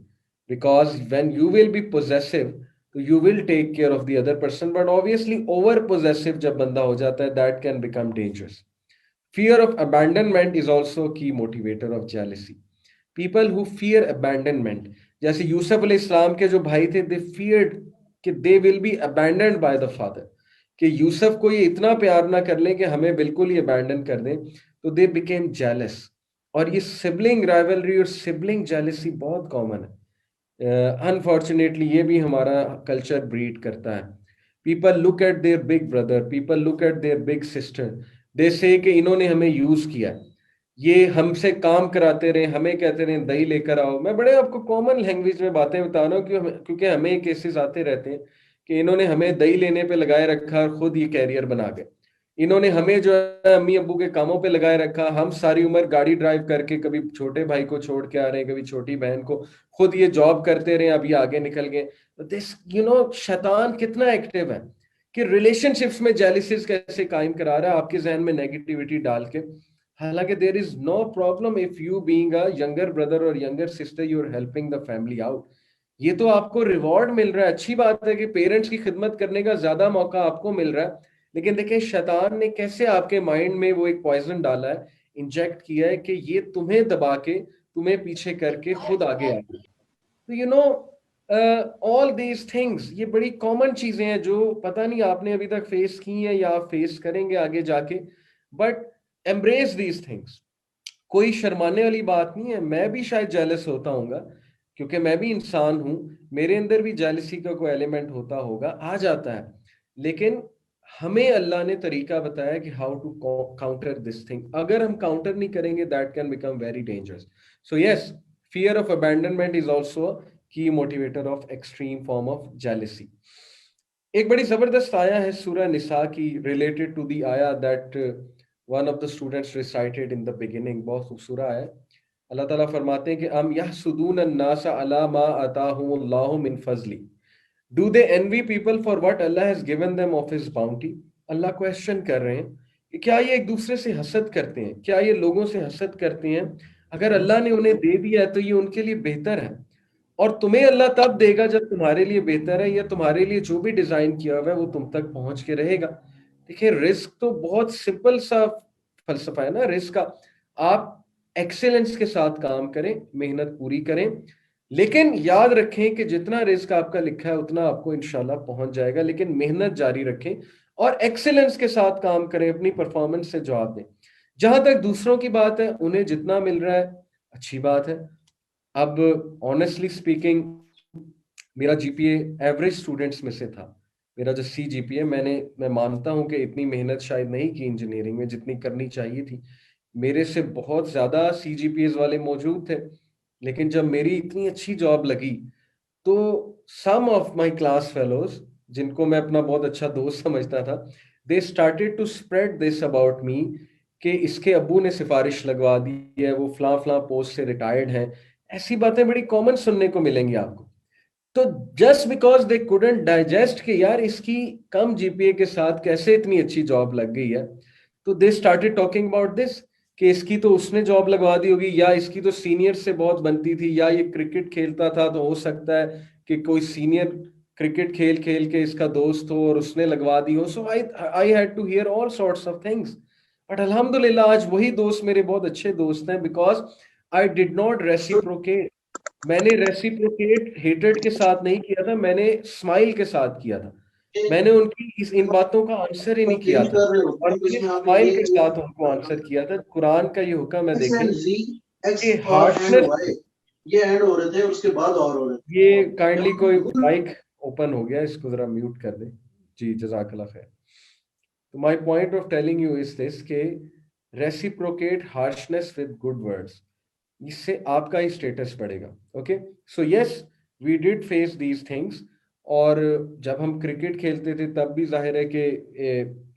because when you will be possessive तो you will take care of the other person, but obviously over possessive जब बंदा हो जाता है, that can become dangerous. Fear of abandonment is also a key motivator of jealousy. People who fear abandonment, जैसे यूसुफ अलैहिस्सलाम के जो भाई थे, they feared कि they will be abandoned by the father, कि यूसुफ को ये इतना प्यार ना कर लें कि हमें बिल्कुल ही abandon कर दें, तो they became jealous। और ये सिबलिंग राइवलरी और सिबलिंग जेलेसी बहुत कॉमन है, अनफॉर्चुनेटली ये भी हमारा कल्चर ब्रीड करता है। People look at their big brother, people look at their big sister, they say कि इन्होंने हमें यूज किया, ये हमसे काम कराते रहे, हमें कहते रहे दही लेकर आओ। मैं बड़े आपको कॉमन लैंग्वेज में बातें बता रहा हूँ क्योंकि हमें ये केसेस आते रहते हैं कि इन्होंने हमें दही लेने पे लगाए रखा और खुद ये कैरियर बना गए। इन्होंने हमें जो है अम्मी अब्बू के कामों पे लगाए रखा, हम सारी उम्र गाड़ी ड्राइव करके कभी छोटे भाई को छोड़ के आ रहे हैं, कभी छोटी बहन को, खुद ये जॉब करते रहे, अभी आगे निकल गए। दिस शैतान कितना एक्टिव है कि रिलेशनशिप्स में जेलिसीज कैसे कायम करा रहा है आपके जहन में नेगेटिविटी डाल के। हालांकि there is no problem if you being a younger brother और younger sister you are helping the family out, ये तो आपको रिवॉर्ड मिल रहा है, अच्छी बात है कि पेरेंट्स की खिदमत करने का ज्यादा मौका आपको मिल रहा है। लेकिन देखिए शैतान ने कैसे आपके माइंड में वो एक पॉइजन डाला है, इंजेक्ट किया है कि ये तुम्हें दबा के, तुम्हें पीछे करके खुद आगे आए। तो ऑल दीज थिंग्स, ये बड़ी कॉमन चीजें हैं जो पता नहीं आपने अभी तक फेस की हैं या आप फेस करेंगे आगे जाके, बट एम्ब्रेस दीज थिंग्स। कोई शर्माने वाली बात नहीं है, मैं भी शायद जेलस होता हूँगा, क्योंकि मैं भी इंसान हूं, मेरे अंदर भी जेलसी का कोई एलिमेंट होता होगा, आ जाता है। लेकिन हमें अल्लाह ने तरीका बताया कि how to counter this thing. अगर हम काउंटर नहीं करेंगे that can become very dangerous. So yes, fear of abandonment is also key motivator of extreme form of jealousy. एक बड़ी जबरदस्त आया है सूरह निसा की, रिलेटेड टू दी आया that one of the students recited in the beginning, बहुत खूबसूरत है। अल्लाह ताला फरमाते हैं कि अम यहसुदून अन्नास अला मा अताहुमुल्लाहु मिन फजली, do they envy people for what Allah has given them of his bounty. Allah question कर रहे हैं कि क्या ये एक दूसरे से हसद करते हैं, क्या ये लोगों से हसद करते हैं? अगर अल्लाह ने उन्हें दे दिया है तो ये उनके लिए बेहतर है, और तुम्हें अल्लाह तब देगा जब तुम्हारे लिए बेहतर है, या तुम्हारे लिए जो भी डिजाइन किया हुआ है वो तुम तक पहुंच के रहेगा। देखिए, रिस्क तो बहुत सिंपल सा फलसफा है ना रिस्क का। आप एक्सेलेंस के साथ काम करें, मेहनत पूरी करें, लेकिन याद रखें कि जितना रिस्क आपका लिखा है उतना आपको इंशाल्लाह पहुंच जाएगा, लेकिन मेहनत जारी रखें और एक्सेलेंस के साथ काम करें, अपनी परफॉर्मेंस से जवाब दें। जहां तक दूसरों की बात है, उन्हें जितना मिल रहा है अच्छी बात है। अब ऑनेस्टली स्पीकिंग, मेरा जीपीए एवरेज स्टूडेंट्स में से था। मेरा जो सी जीपीए, मैं मानता हूं कि इतनी मेहनत शायद नहीं की इंजीनियरिंग में जितनी करनी चाहिए थी। मेरे से बहुत ज्यादा सी जीपीएस वाले मौजूद थे, लेकिन जब मेरी इतनी अच्छी जॉब लगी तो some of my class fellows, जिनको मैं अपना बहुत अच्छा दोस्त समझता था, they started to spread this about me कि इसके अब्बू ने सिफारिश लगवा दी है, वो फलां फलां पोस्ट से रिटायर्ड हैं। ऐसी बातें बड़ी कॉमन सुनने को मिलेंगी आपको। तो just because they couldn't digest कि यार इसकी कम जीपीए के साथ कैसे इतनी अच्छी जॉब लग गई है, तो they started talking about this कि इसकी तो उसने जॉब लगवा दी होगी, या इसकी तो सीनियर से बहुत बनती थी, या ये क्रिकेट खेलता था तो हो सकता है कि कोई सीनियर क्रिकेट खेल खेल के इसका दोस्त हो और उसने लगवा दी हो। So I I had to hear all sorts of things. But अल्हम्दुलिल्लाह आज वही दोस्त मेरे बहुत अच्छे दोस्त हैं, because I did not reciprocate. मैंने रेसिप्रोकेट हेट्रेड के साथ नहीं किया था, मैंने स्माइल के साथ किया था। मैंने उनकी इन बातों का आंसर ही नहीं किया था, और मैंने स्माइल के साथ उनको आंसर किया था। कुरान का ये हुक्म है, देखें कि हार्शनेस, ये एंड हो रहे थे उसके बाद और हो रहे थे। ये काइंडली कोई माइक ओपन हो गया, इसको जरा म्यूट कर दे। जी जजाकल्लाह खैर। तो my point of telling you is this के reciprocate harshness with good words, इससे आपका ही स्टेटस बढ़ेगा। Okay, so yes, we did face these things. और जब हम क्रिकेट खेलते थे तब भी जाहिर है कि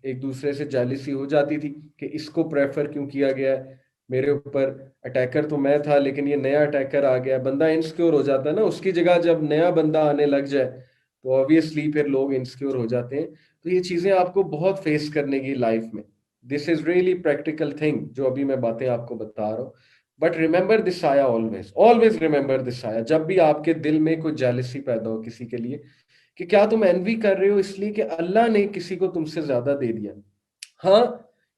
एक दूसरे से जालिसी हो जाती थी कि इसको प्रेफर क्यों किया गया है मेरे ऊपर। अटैकर तो मैं था लेकिन ये नया अटैकर आ गया, बंदा इनसिक्योर हो जाता है ना। उसकी जगह जब नया बंदा आने लग जाए तो ऑब्वियसली फिर लोग इनसिक्योर हो जाते हैं। तो ये चीजें आपको बहुत फेस करने की लाइफ में। This is really practical thing जो अभी मैं बातें आपको बता रहा हूँ। बट रिमेंबर दिस आया, ऑलवेज ऑलवेज रिमेंबर दिस आया, जब भी आपके दिल में कोई जेलसी पैदा हो किसी के लिए, कि क्या तुम एनवी कर रहे हो इसलिए कि अल्लाह ने किसी को तुमसे ज्यादा दे दिया। हाँ,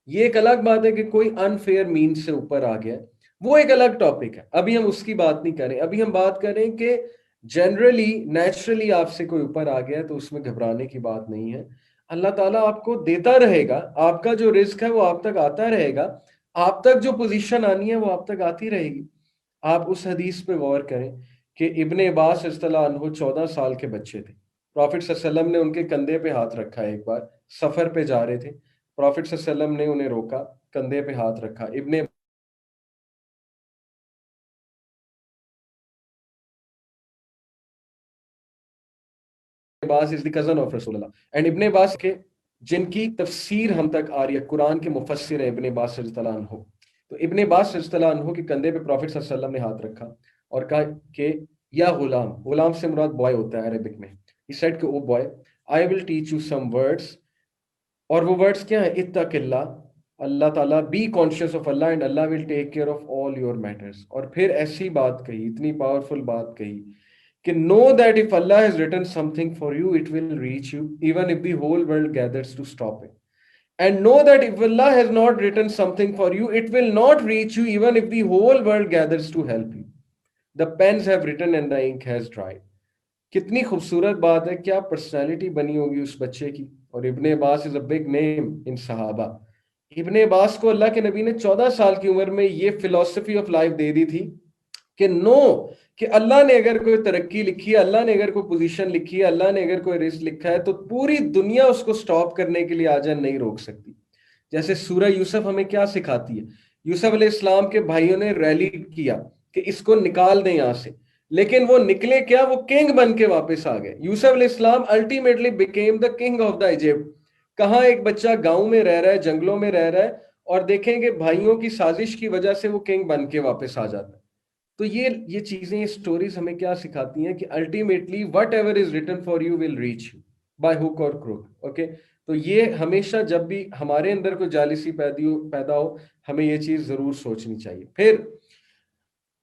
ये एक अलग बात है कि कोई अनफेयर मीन से ऊपर आ गया, वो एक अलग टॉपिक है, अभी हम उसकी बात नहीं करें। अभी हम बात करें कि जनरली नेचुरली आपसे कोई ऊपर आ गया तो उसमें घबराने की बात नहीं है। अल्लाह ताला आपको देता रहेगा, आपका जो रिस्क है वो आप तक आता रहेगा, आप तक जो पोजीशन आनी है वो आप तक आती रहेगी। आप उस हदीस पे गौर करें कि इब्ने अब्बास रज़ियल्लाहु अन्हु 14 साल के बच्चे थे। प्रॉफिट सल्लल्लाहु अलैहि वसल्लम ने उनके कंधे पे हाथ रखा। एक बार सफर पे जा रहे थे, प्रॉफिट सल्लल्लाहु अलैहि वसल्लम ने उन्हें रोका, कंधे पे हाथ रखा। इब्ने अब्बास इज द कजन ऑफ रसूलुल्लाह, एंड इब्ने अब्बास के जिनकी तफसीर हम तक आ रही है, कुरान के मुफस्सिर है इब्ने अब्बास रज़ियल्लाहु अन्हु। तो इब्ने अब्बास रज़ियल्लाहु अन्हु के कंधे पे प्रॉफिट सल्लल्लाहु अलैहि वसल्लम ने हाथ रखा और कहा कि या गुलाम, गुलाम से मुराद बॉय होता है अरबिक में। ही सेड कि oh boy, I will teach you some words. और वो वर्ड्स क्या है? इत्तकिल्लाह, अल्लाह ताला, be conscious of Allah and Allah will take care of all your matters. और फिर ऐसी बात कही, इतनी पावरफुल बात कही कि know that if Allah has written something for you it will reach you even if the whole world gathers to stop it, and know that if Allah has not written something for you it will not reach you even if the whole world gathers to help you. The pens have written and the ink has dried. कितनी खूबसूरत बात है, क्या पर्सनैलिटी बनी होगी उस बच्चे की। और इब्ने अब्बास is a big name in सहाबा। इब्ने अब्बास को अल्लाह के नबी ने 14 साल की उम्र में ये फिलॉसफी ऑफ लाइफ दे दी थी कि नो, कि अल्लाह ने अगर कोई तरक्की लिखी है, अल्लाह ने अगर कोई पोजीशन लिखी है, अल्लाह ने अगर कोई रिस्क लिखा है, तो पूरी दुनिया उसको स्टॉप करने के लिए आ जाए नहीं रोक सकती। जैसे सूरह यूसुफ हमें क्या सिखाती है, यूसुफ अलैहिस्सलाम के भाइयों ने रैली किया कि इसको निकाल दें यहां से, लेकिन वो निकले क्या? वो किंग बन के वापस आ गए। यूसुफ अलैहिस्सलाम ultimately became the king of the Egypt. कहाँ एक बच्चा गांव में रह रहा है, जंगलों में रह रहा है, और देखेंगे भाइयों की साजिश की वजह से वो किंग बन के वापस आ जाता है। तो ये चीजें, स्टोरीज हमें क्या सिखाती हैं कि ultimately whatever is written for you will reach you by hook और क्रूक। ओके, तो ये हमेशा जब भी हमारे अंदर कोई जालिसी पैदा हो, हमें ये चीज जरूर सोचनी चाहिए। फिर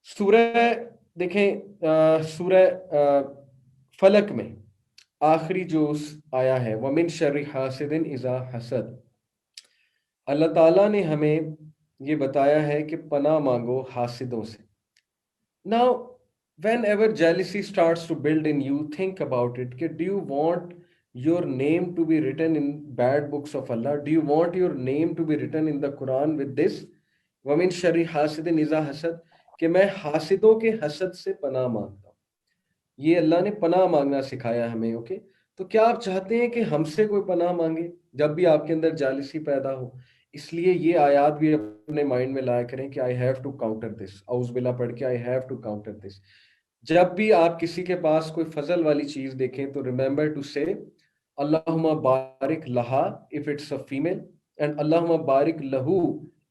सूरह देखें, सूरह फलक में आखिरी जो आया है, वमिन शर्रि हासिदिन इज़ा हसद, अल्लाह ताला ने हमें ये बताया है कि पनाह मांगो हासिदों से। Now whenever jealousy starts to build in you, think about it कि do you want your name to be written in bad books of Allah? Do you want your name to be written in the Quran with this वमिन शर्रि हासिदिन इज़ा हसद, कि मैं हासिदों के हसद से पनाह मांगता हूँ। ये अल्लाह ने पनाह मांगना सिखाया हमें। ओके, तो क्या आप चाहते हैं कि हमसे कोई पनाह मांगे जब भी आपके अंदर जालिसी पैदा हो? इसलिए ये आयात भी अपने माइंड में लाया करें कि I have to counter this, औज़ बिल्लाह पढ़ के I have to counter this. जब भी आप किसी के पास कोई फजल वाली चीज देखें तो रिमेंबर टू से अल्लाहुम्मा बारिक लहा if it's a female and अल्लाहुम्मा बारिक लहू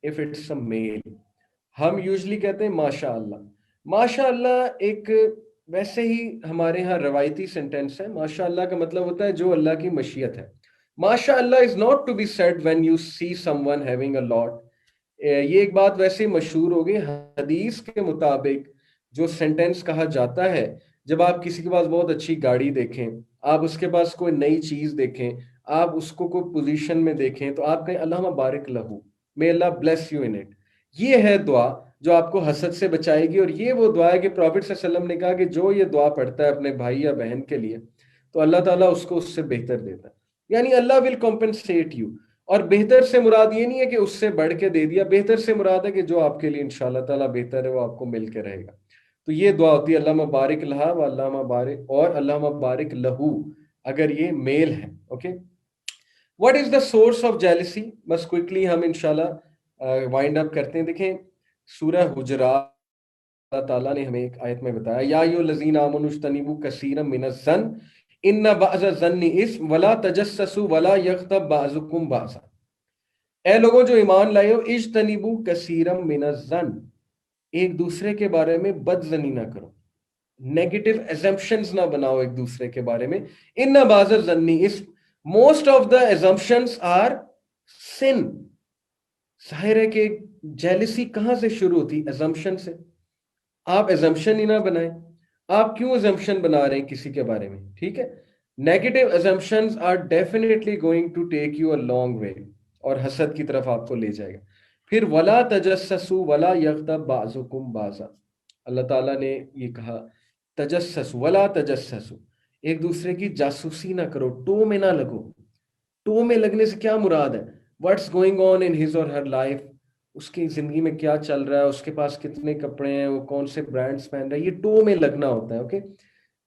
इफ इट्स अ मेल। हम यूजली कहते हैं माशा अल्लाह। माशा अल्लाह एक वैसे ही हमारे यहाँ रवायती सेंटेंस है। माशा अल्लाह का मतलब होता है जो अल्लाह की मशीयत है। माशा अल्लाह is not to be said when you see someone having a lot. ये एक बात वैसे ही मशहूर हो गई। हदीस के मुताबिक जो सेंटेंस कहा जाता है, जब आप किसी के पास बहुत अच्छी गाड़ी देखें, आप उसके पास कोई नई चीज देखें, आप उसको कोई पोजीशन में देखें, तो आप कहें अल्लाह बारिक लहू, मे अल्लाह ब्लेस यू इन इट। ये है दुआ जो आपको हसद से बचाएगी। और ये वो दुआ है कि प्रॉफिट सल्लल्लाहु अलैहि वसल्लम ने कहा कि जो ये दुआ पढ़ता है अपने भाई या बहन के लिए, तो अल्लाह ताला उसको उससे बेहतर देता है, यानी अल्लाह विल कॉम्पेंसेट यू। और बेहतर से मुराद ये नहीं है कि उससे बढ़ के दे दिया, बेहतर से मुराद है कि जो आपके लिए इंशाअल्लाह ताला बेहतर है वो आपको मिल के रहेगा। तो ये दुआ होती है अल्लाह बारिक लहा व अल्लाह बारिक, और अल्लाह बारिक लहू अगर ये मेल है। Okay, what is the source of jealousy? बस क्विकली हम इंशाल्लाह वाइंड अप करते हैं। देखें, सूरह हुजरात अल्लाह ताला ने हमें एक आयत में बताया, या अय्युहल्लज़ीना आमनू इज्तनिबू कसीरम मिनज़्ज़न इन्न बअज़ ज़न्नि इस्म वला तजस्ससू वला यग़्तब बअज़ुकुम बअज़ा। ए लोगों जो ईमान लाए हो, इज्तनिबू कसीरम मिनज़्ज़न, एक दूसरे के बारे में बदजनी ना करो, नेगेटिव एजम्पशंस ना बनाओ एक दूसरे के बारे में। इन्न बअज़ ज़न्नि इस्म, most of the assumptions are sin. जाहिर है कि जेलिसी कहां से शुरू होती? एजम्पशन से। आप एजम्पशन ही ना बनाएं। आप क्यों एजम्पशन बना रहे हैं किसी के बारे में? ठीक है, negative assumptions are definitely going to take you a long way और हसद की तरफ आपको ले जाएगा। फिर वला तजस्ससु वला यग़्तब बाज़ुकुम बाज़ा, अल्लाह ताला ने ये कहा तजस्ससु वला तजस्ससु, एक दूसरे की जासूसी ना करो, टो में ना लगो। टो में लगने से क्या मुराद है? What's going on in his और हर लाइफ, उसकी जिंदगी में क्या चल रहा है, उसके पास कितने कपड़े हैं, वो कौन से ब्रांड्स पहन रहा है, ये टो में लगना होता है। ओके,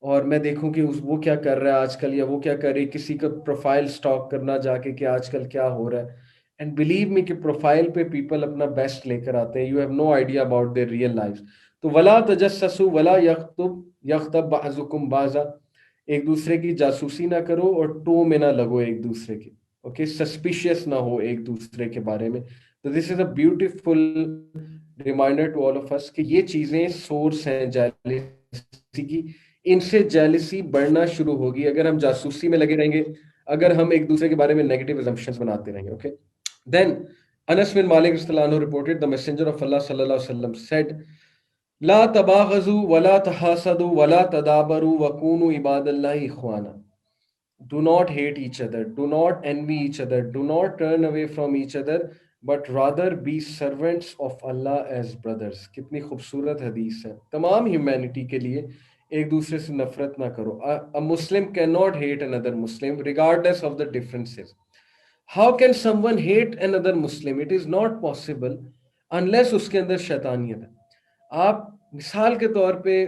और मैं देखूं कि वो क्या कर रहा है आजकल, या वो क्या कर रही है, किसी का प्रोफाइल स्टॉक करना जाके कि आजकल क्या हो रहा है। एंड बिलीव मी कि प्रोफाइल पे पीपल अपना बेस्ट लेकर आते हैं, you have no idea about their real life. तो वला तजस्ससु वला यग़्तब बअज़ुकुम बाज़ा, एक दूसरे की जासूसी ना करो और टो में ना लगो एक दूसरे के। ओके, सस्पिशियस ना हो एक दूसरे के बारे में। तो this is a beautiful reminder to all of us कि ये चीजें सोर्स हैं जेलिसी की। इनसे जेलिसी बढ़ना शुरू होगी अगर हम जासूसी में लगे रहेंगे, अगर हम एक दूसरे के बारे में नेगेटिव असम्पशंस बनाते रहेंगे। ओके, देन अनस बिन मालिक रज़ियल्लाहु अन्हु रिपोर्टेड द मैसेंजर ऑफ अल्लाह सल्लल्लाहु अलैहि वसल्लम सेड ला तबागजू वला तहासदू वला तदाबरू वकूनु इबादल्लाहि इख्वाना। Do not hate each other, do not envy each other, do not turn away from each other, but rather be servants of Allah as brothers। कितनी खूबसूरत हदीस है। तमाम ह्यूमैनिटी के लिए एक दूसरे से नफरत ना करो। A Muslim cannot hate another Muslim regardless of the differences। How can someone hate another Muslim? It is not possible unless उसके अंदर शैतानियत है। आप मिसाल के तौर पे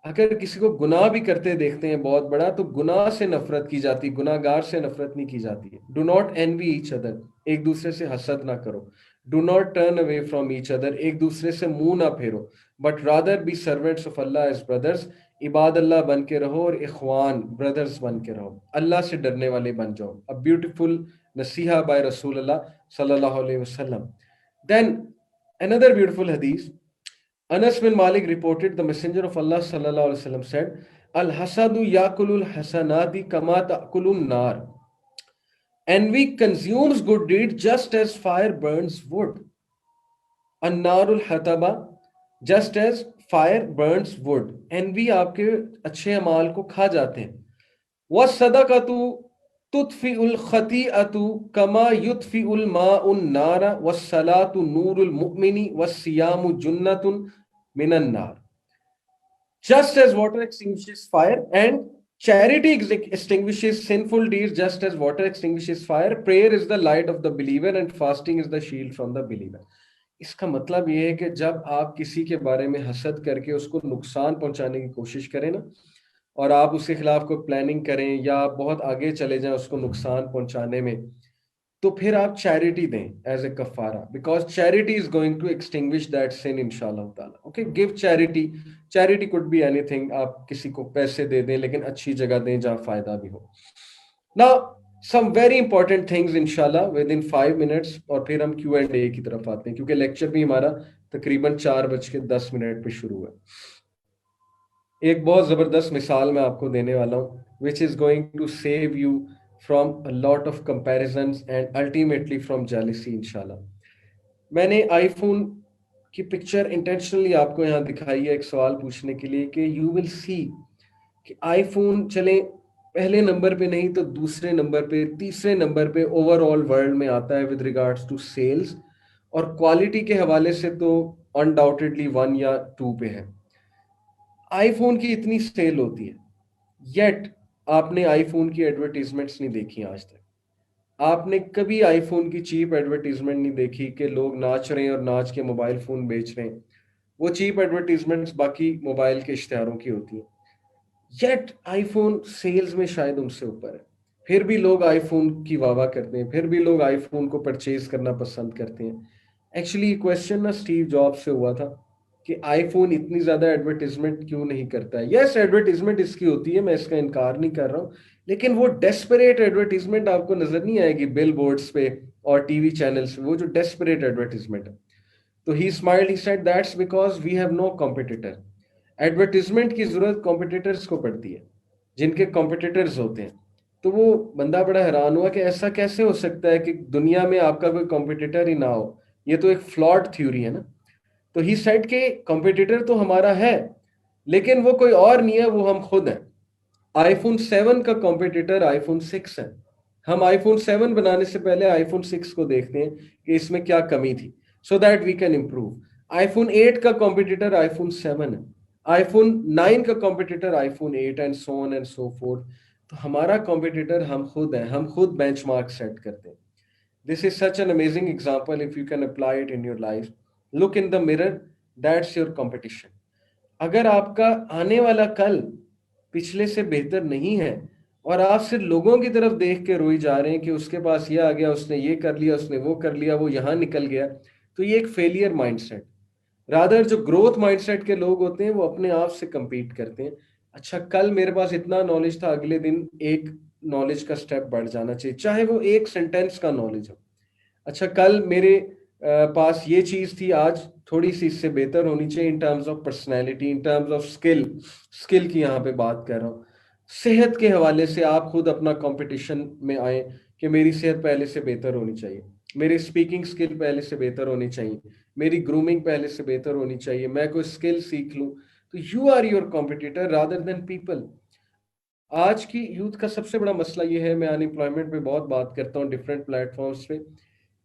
अगर किसी को गुनाह भी करते देखते हैं बहुत बड़ा, तो गुनाह से नफरत की जाती, गुनाहगार से नफरत नहीं की जाती है। Do not envy each other, एक दूसरे से हसद ना करो। Do not turn away from each other, एक दूसरे से मुंह ना फेरो, but rather be servants of अल्लाह एज ब्रदर्स। इबाद अल्लाह बन के रहो और इख्वान ब्रदर्स बन के रहो, अल्लाह से डरने वाले बन जाओ। अ ब्यूटीफुल नसीहा बाय रसूलुल्लाह सल्लल्लाहु अलैहि वसल्लम। देन अनदर ब्यूटीफुल हदीस, Anas bin Malik reported the Messenger of Allah sallallahu alaihi wasallam said, "Al-hasadu yakulul hasanati kama ta'kulun nar." Envy consumes good deeds just as fire burns wood. An-narul hataba, just as fire burns wood. Envy आपके अच्छे अमाल को खा जाते हैं. Was-sadaqatu tutfi'ul khati'atu kama yutfi'ul ma'un nara was-salatu nurul mu'mini was-siyamu junnatun minan nar. Just as water extinguishes fire and charity extinguishes sinful deeds, just as water extinguishes fire, prayer is the light of the believer and fasting is the shield from the believer. इसका मतलब ये है कि जब आप किसी के बारे में हसद करके उसको नुकसान पहुंचाने की कोशिश करें ना, और आप उसके खिलाफ कोई प्लानिंग करें या बहुत आगे चले जाएं उसको नुकसान पहुंचाने में, तो फिर आप चैरिटी दें एज ए कफारा, because charity is going to extinguish that sin इंशाल्लाह ताला. Okay, give charity. Charity could be anything. आप किसी को पैसे दे दें लेकिन अच्छी जगह दें जहां फायदा भी हो. Now some very important things इंशाल्लाह विद इन 5 मिनट्स, और फिर हम Q&A की तरफ आते हैं क्योंकि लेक्चर भी हमारा तकरीबन 4:10 पे शुरू है. एक बहुत जबरदस्त मिसाल मैं आपको देने वाला हूँ which is going to save you from a lot of comparisons and ultimately from jealousy इंशाल्लाह. मैंने आईफोन की पिक्चर इंटेंशनली आपको यहाँ दिखाई है एक सवाल पूछने के लिए कि यू विल सी कि आईफोन चले पहले नंबर पे नहीं तो दूसरे नंबर पे, तीसरे नंबर पे ओवरऑल वर्ल्ड में आता है विद रिगार्ड्स टू सेल्स, और क्वालिटी के हवाले से तो अनडाउटेडली 1 या 2 पे है. आईफोन की इतनी सेल होती है, येट आपने आईफोन की एडवर्टीजमेंट्स नहीं देखी आज तक. आपने कभी आईफोन की चीप एडवर्टीजमेंट नहीं देखी कि लोग नाच रहे हैं और नाच के मोबाइल फोन बेच रहे हैं. वो चीप एडवर्टीजमेंट्स बाकी मोबाइल के इश्तिहारों की होती हैं. येट आईफोन सेल्स में शायद उनसे ऊपर है. फिर भी लोग आईफोन की वाह करते हैं, फिर भी लोग आईफोन को परचेज करना पसंद करते हैं. एक्चुअली क्वेश्चन ना स्टीव जॉब्स से हुआ था कि आईफोन इतनी ज्यादा एडवर्टीजमेंट क्यों नहीं करता है. यस, एडवर्टीजमेंट इसकी होती है, मैं इसका इनकार नहीं कर रहा हूँ, लेकिन वो डेस्परेट एडवर्टीजमेंट आपको नजर नहीं आएगी बिल बोर्ड्स पे और टीवी चैनल्स पे, वो जो डेस्परेट एडवर्टीजमेंट है. तो he smiled, he said that's because we have no competitor. Advertisement की जरूरत कॉम्पिटिटर्स को पड़ती है, जिनके कॉम्पिटिटर्स होते हैं. तो वो बंदा बड़ा हैरान हुआ कि ऐसा कैसे हो सकता है कि दुनिया में आपका कोई कॉम्पिटिटर ही ना हो. ये तो एक फ्लॉड थ्योरी है ना. तो ही सेड के कॉम्पिटिटर तो हमारा है, लेकिन वो कोई और नहीं है, वो हम खुद हैं. आईफोन 7 का कॉम्पिटिटर आईफोन 6 है. हम आईफोन 7 बनाने से पहले आईफोन 6 को देखते हैं कि इसमें क्या कमी थी, so that we can improve. IPhone 8 का कॉम्पिटिटर आईफोन 7 है. आईफोन 9 का competitor iPhone 8 and so on and so forth. तो हमारा कॉम्पिटिटर हम खुद हैं, हम खुद बेंचमार्क सेट करते हैं. This is such an amazing example if you can apply it in your life. Look in the mirror, that's your competition. अगर आपका आने वाला कल पिछले से बेहतर नहीं है और आप सिर्फ लोगों की तरफ देख के रोई जा रहे हैं कि उसके पास ये आ गया, उसने ये कर लिया, उसने वो कर लिया, वो यहाँ निकल गया, तो ये एक फेलियर माइंडसेट. रादर जो ग्रोथ माइंडसेट के लोग होते हैं वो अपने आप से compete करते हैं. अच्छा, कल मेरे पास इतना नॉलेज था, अगले दिन एक नॉलेज का स्टेप बढ़ जाना चाहिए, चाहे वो एक सेंटेंस का नॉलेज हो. अच्छा, कल मेरे पास ये चीज थी, आज थोड़ी सी इससे बेहतर होनी चाहिए in terms of personality, in terms of skill की यहाँ पे बात कर रहा हूँ. सेहत के हवाले से आप खुद अपना कंपटीशन में आए कि मेरी सेहत पहले से बेहतर होनी चाहिए, मेरी स्पीकिंग स्किल पहले से बेहतर होनी चाहिए, मेरी ग्रूमिंग पहले से बेहतर होनी चाहिए, मैं कोई स्किल सीख लूँ. तो you are your competitor rather than people. आज की यूथ का सबसे बड़ा मसला ये है, मैं अनएम्प्लॉयमेंट पे बहुत बात करता हूँ डिफरेंट प्लेटफॉर्म्स पे,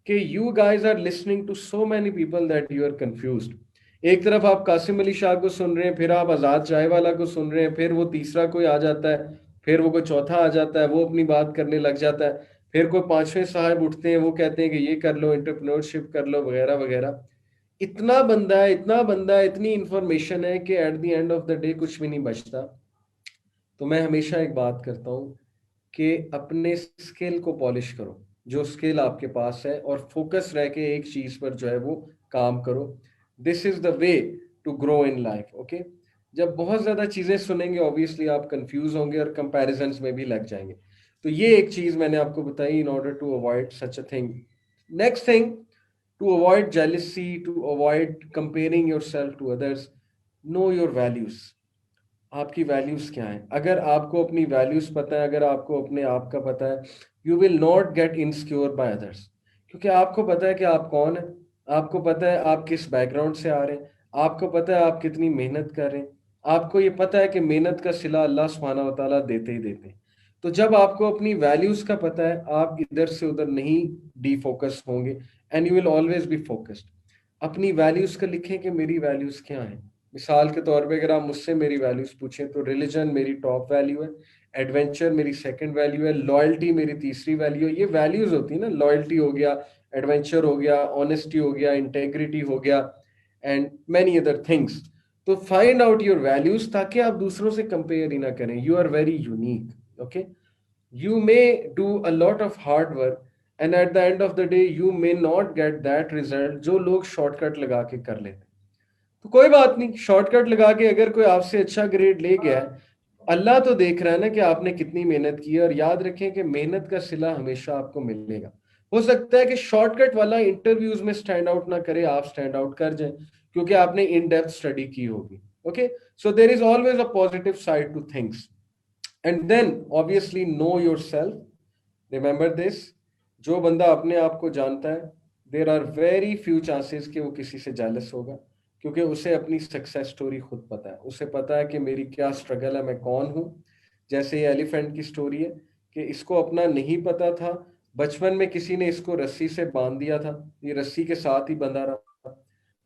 कि you guys are listening to so many people that you are confused. एक तरफ आप कासिम अली शाह को सुन रहे हैं, फिर आप आजाद चाय वाला को सुन रहे हैं, फिर वो तीसरा कोई आ जाता है, फिर वो कोई चौथा आ जाता है, वो अपनी बात करने लग जाता है, फिर कोई पांचवें साहब उठते हैं, वो कहते हैं कि ये कर लो, एंटरप्रेन्योरशिप कर लो, वगैरह वगैरह. इतना बंदा है, इतना बंदा है, इतनी इंफॉर्मेशन है कि at the end of the day कुछ भी नहीं बचता. तो मैं हमेशा एक बात करता हूँ कि अपने स्किल को पॉलिश करो, जो स्किल आपके पास है, और फोकस रह के एक चीज पर जो है वो काम करो. This is the way to grow in life. Okay, जब बहुत ज्यादा चीजें सुनेंगे ऑब्वियसली आप कंफ्यूज होंगे और कंपैरिजंस में भी लग जाएंगे. तो ये एक चीज मैंने आपको बताई in order to avoid such a thing. Next thing, To avoid jealousy, to avoid comparing yourself to others, know your values. आपकी वैल्यूज क्या है? अगर आपको अपनी वैल्यूज पता है, अगर आपको अपने आप का पता है, you will not gate insecure by others, क्योंकि आपको पता है कि आप कौन है, आपको पता है आप किस बैकग्राउंड से आ रहे हैं, आपको पता है आप कितनी मेहनत कर रहे हैं, आपको ये पता है कि मेहनत का सिला अल्लाह सुब्हानहू व तआला देते ही देते हैं। तो जब आपको अपनी वैल्यूज का पता है, आप इधर से उधर नहीं डीफोकस होंगे, and you will always be focused. अपनी वैल्यूज का लिखें कि मेरी वैल्यूज क्या है। मिसाल के तौर पे अगर आप मुझसे मेरी वैल्यूज पूछें तो रिलीजन मेरी टॉप वैल्यू है, एडवेंचर मेरी सेकंड वैल्यू है, लॉयल्टी मेरी तीसरी वैल्यू है। ये वैल्यूज होती है ना, लॉयल्टी हो गया, एडवेंचर हो गया, ऑनेस्टी हो गया, इंटेग्रिटी हो गया, एंड मैनी अदर थिंग्स। तो फाइंड आउट योर वैल्यूज ताकि आप दूसरों से कंपेयर ही ना करें। You are very unique, okay. You may do a lot of hard work and at the end of the day you may not get that result जो लोग शॉर्टकट लगा के कर लेते हैं। तो कोई बात नहीं, शॉर्टकट लगा के अगर कोई आपसे अच्छा ग्रेड ले गया है, अल्लाह तो देख रहा है ना कि आपने कितनी मेहनत की है। और याद रखें कि मेहनत का सिला हमेशा आपको मिलेगा। हो सकता है कि शॉर्टकट वाला इंटरव्यूज में स्टैंड आउट ना करे, आप स्टैंड आउट कर जाए क्योंकि आपने इन डेप्थ स्टडी की होगी। Okay, so there is always a positive side to things. And then obviously know yourself, remember this. जो बंदा अपने आप को जानता है, there are very few chances कि वो किसी से जेलस होगा, क्योंकि उसे अपनी सक्सेस स्टोरी खुद पता है। उसे पता है कि मेरी क्या स्ट्रगल है, मैं कौन हूँ। जैसे ये एलिफेंट की स्टोरी है कि इसको अपना नहीं पता था, बचपन में किसी ने इसको रस्सी से बांध दिया था, ये रस्सी के साथ ही बंधा रहा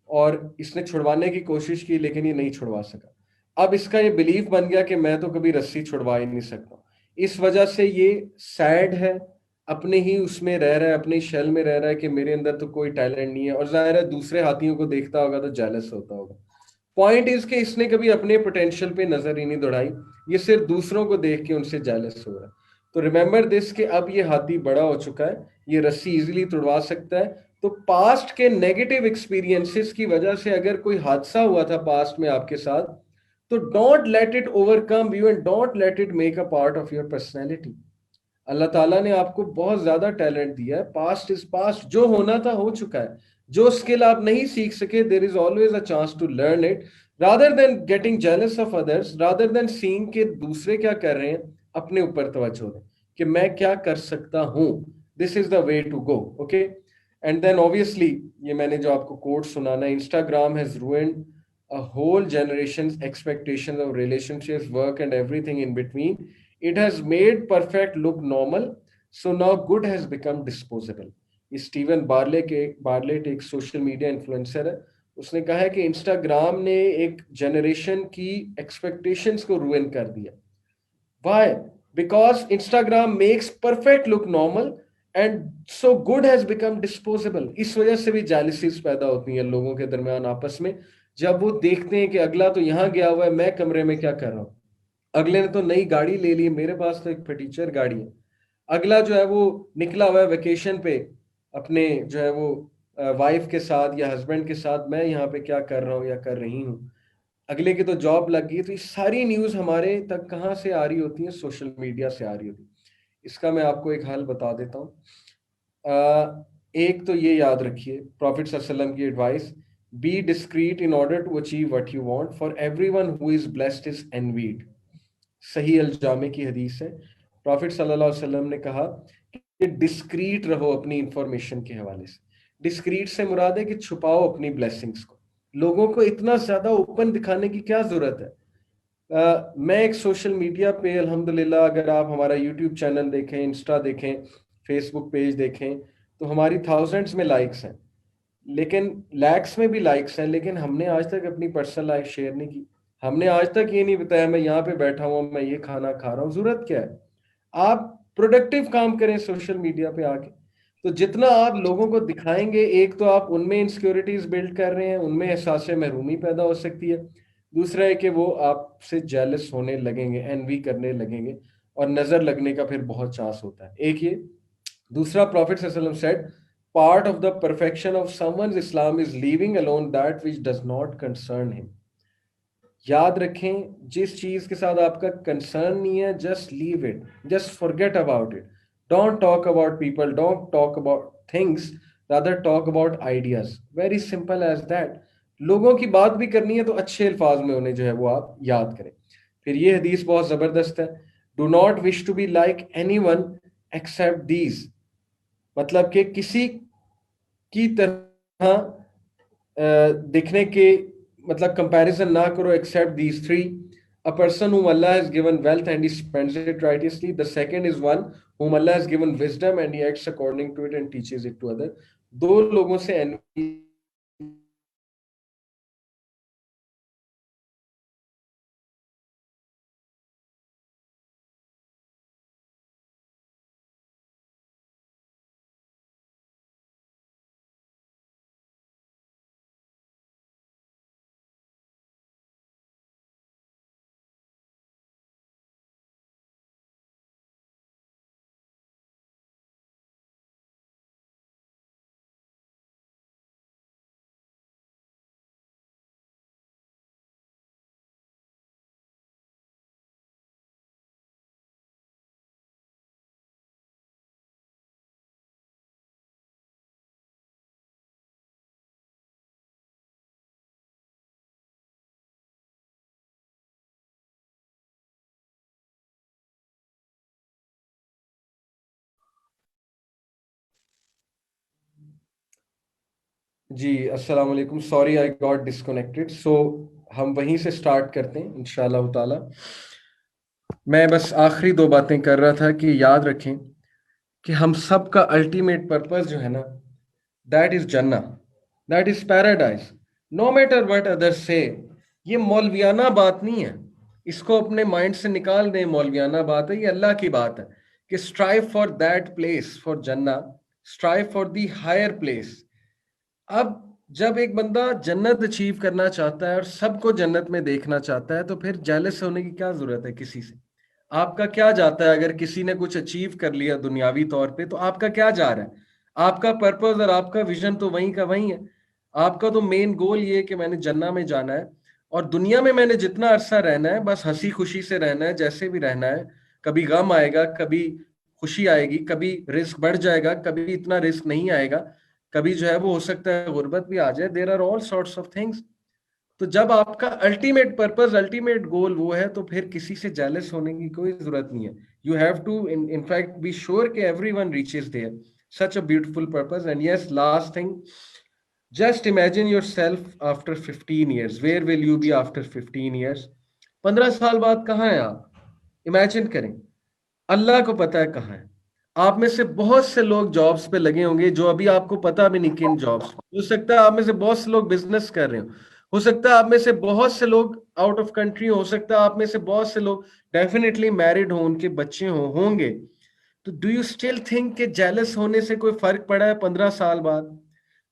और इसने छुड़वाने की कोशिश की लेकिन ये नहीं छुड़वा सका। अब इसका ये बिलीफ बन गया कि मैं तो कभी रस्सी छुड़वा ही नहीं सकता। इस वजह से ये सैड है, अपने ही उसमें रह रहा है, अपने शेल में रह रहा है कि मेरे अंदर तो कोई टैलेंट नहीं है। और जाहिर है दूसरे हाथियों को देखता होगा तो जेलस होता होगा। पॉइंट इज कि इसने कभी अपने पोटेंशियल पे नजर ही नहीं दौड़ाई, ये सिर्फ दूसरों को देख के उनसे जेलस हो रहा है। तो रिमेंबर दिस कि अब ये हाथी बड़ा हो चुका है, ये रस्सी इजीली तुड़वा सकता है। तो पास्ट के नेगेटिव एक्सपीरियंसेस की वजह से अगर कोई हादसा हुआ था पास्ट में आपके साथ, तो don't let it overcome you and don't let it make a part of your personality. अल्लाह ताला ने आपको बहुत ज्यादा टैलेंट दिया है। पास्ट इज पास्ट, जो होना था हो चुका है। जो स्किल आप नहीं सीख सके, there is always a chance to learn it. Rather than getting jealous of others, rather than seeing कि दूसरे क्या कर रहे हैं, अपने ऊपर तवज्जो दें कि मैं क्या कर सकता हूं। This is the way to go, okay. And then obviously ये मैंने जो आपको कोट सुनाना, Instagram has ruined a whole generation's expectations of relationships, work, and everything in between. It has made perfect look normal, so now good has become disposable. Steven Bartlett एक सोशल मीडिया इन्फ्लुएंसर है। उसने कहा है कि इंस्टाग्राम ने एक जनरेशन की एक्सपेक्टेशंस को रुइन कर दिया। Why? Because Instagram makes perfect look normal and so good has become disposable. इस वजह से भी जेलिसीज पैदा होती हैं लोगों के दरमियान आपस में, जब वो देखते हैं कि अगला तो यहाँ गया हुआ है, मैं कमरे में क्या कर रहा हूँ। अगले ने तो नई गाड़ी ले ली, मेरे पास तो एक फटीचर गाड़ी है। अगला जो है वो निकला हुआ है वेकेशन पे अपने जो है वो वाइफ के साथ या हस्बैंड के साथ, मैं यहाँ पे क्या कर रहा हूँ या कर रही हूँ। अगले की तो जॉब लग गई। तो ये सारी न्यूज हमारे तक कहाँ से आ रही होती है? सोशल मीडिया से आ रही होती है। इसका मैं आपको एक हल बता देता हूँ। एक तो ये याद रखिए, प्रॉफिट सल्लल्लाहु अलैहि वसल्लम की advice, be discreet in order to achieve what you want, for everyone who is blessed is envied. सही अल जामे की हदीस है। प्रॉफिट सल्लल्लाहु अलैहि वसल्लम ने कहा कि डिस्क्रीट रहो अपनी इंफॉर्मेशन के हवाले से। डिस्क्रीट से मुराद है कि छुपाओ अपनी ब्लेसिंग्स को। लोगों को इतना ज्यादा ओपन दिखाने की क्या जरूरत है? मैं एक सोशल मीडिया पे अल्हम्दुलिल्लाह, अगर आप हमारा यूट्यूब चैनल देखें, इंस्टा देखें, फेसबुक पेज देखें, तो हमारी थाउजेंड्स में लाइक्स हैं, लेकिन लैक्स में भी लाइक्स हैं, लेकिन हमने आज तक अपनी पर्सनल लाइफ शेयर नहीं की। हमने आज तक ये नहीं बताया मैं यहाँ पे बैठा हुआ, मैं ये खाना खा रहा हूँ। जरूरत क्या है? आप प्रोडक्टिव काम करें सोशल मीडिया पे आके। तो जितना आप लोगों को दिखाएंगे, एक तो आप उनमें इनसिक्योरिटीज बिल्ड कर रहे हैं, उनमें एहसास महरूमी पैदा हो सकती है। दूसरा है कि वो आपसे जेलस होने लगेंगे, एनवी करने लगेंगे, और नजर लगने का फिर बहुत चांस होता है। एक ये। दूसरा, प्रॉफिट सल्लल्लाहु अलैहि वसल्लम said, part of the perfection of someone's Islam is leaving alone that which does not concern him. याद रखें, जिस चीज के साथ आपका कंसर्न नहीं है, just leave it, just forget about it. Don't talk about people, don't talk about things rather talk about ideas. Very simple as that. लोगों की बात भी करनी है तो अच्छे अल्फाज में उन्हें जो है वो आप याद करें. फिर ये हदीस बहुत जबरदस्त है. Do not wish to be like anyone except these. मतलब कि किसी की तरह दिखने के मतलब कंपैरिजन ना करो except these three. A person whom Allah has given wealth and he spends it righteously. The second is one whom Allah has given wisdom and he acts according to it and teaches it to others. दो लोगों से envy जी अस्सलाम वालेकुम. Sorry I got disconnected. So हम वहीं से स्टार्ट करते हैं इंशाल्लाह ताला. मैं बस आखिरी दो बातें कर रहा था कि याद रखें कि हम सब का अल्टीमेट पर्पस जो है ना, दैट इज जन्ना, that is paradise, no matter what others से. ये मौलवियाना बात नहीं है, इसको अपने माइंड से निकाल दें. मौलवियाना बात है, ये अल्लाह की बात है कि strive for that place, for जन्ना, strive for the higher place. अब जब एक बंदा जन्नत अचीव करना चाहता है और सबको जन्नत में देखना चाहता है तो फिर जेलस होने की क्या जरूरत है किसी से? आपका क्या जाता है अगर किसी ने कुछ अचीव कर लिया दुनियावी तौर पे, तो आपका क्या जा रहा है? आपका पर्पस और आपका विजन तो वहीं का वहीं है. आपका तो मेन गोल ये है कि मैंने जन्नत में जाना है और दुनिया में मैंने जितना अरसा रहना है बस हंसी खुशी से रहना है, जैसे भी रहना है. कभी गम आएगा, कभी खुशी आएगी, कभी रिस्क बढ़ जाएगा, कभी इतना रिस्क नहीं आएगा, कभी जो है वो हो सकता है गुर्बत भी आ जाए. There are all sorts of things. तो जब आपका अल्टीमेट पर्पस, अल्टीमेट गोल वो है, तो फिर किसी से जेलस होने की कोई जरूरत नहीं है. You have to in fact be sure कि everyone reaches there such a beautiful purpose. And yes, last thing, just imagine yourself after 15 years. Where will you be after 15 years? 15 साल बाद कहाँ हैं आप? इमेजिन करें. अल्लाह को पता है कहाँ है. आप में से बहुत से लोग जॉब्स पे लगे होंगे जो अभी आपको पता भी नहीं किन जॉब्स. हो सकता है आप में से बहुत से लोग बिजनेस कर रहे हो सकता है आप में से बहुत से लोग आउट ऑफ कंट्री हो सकता है आप में से बहुत से लोग डेफिनेटली मैरिड हो, उनके बच्चे होंगे. तो डू यू स्टिल थिंक कि जेलस होने से कोई फर्क पड़ा है 15 साल बाद?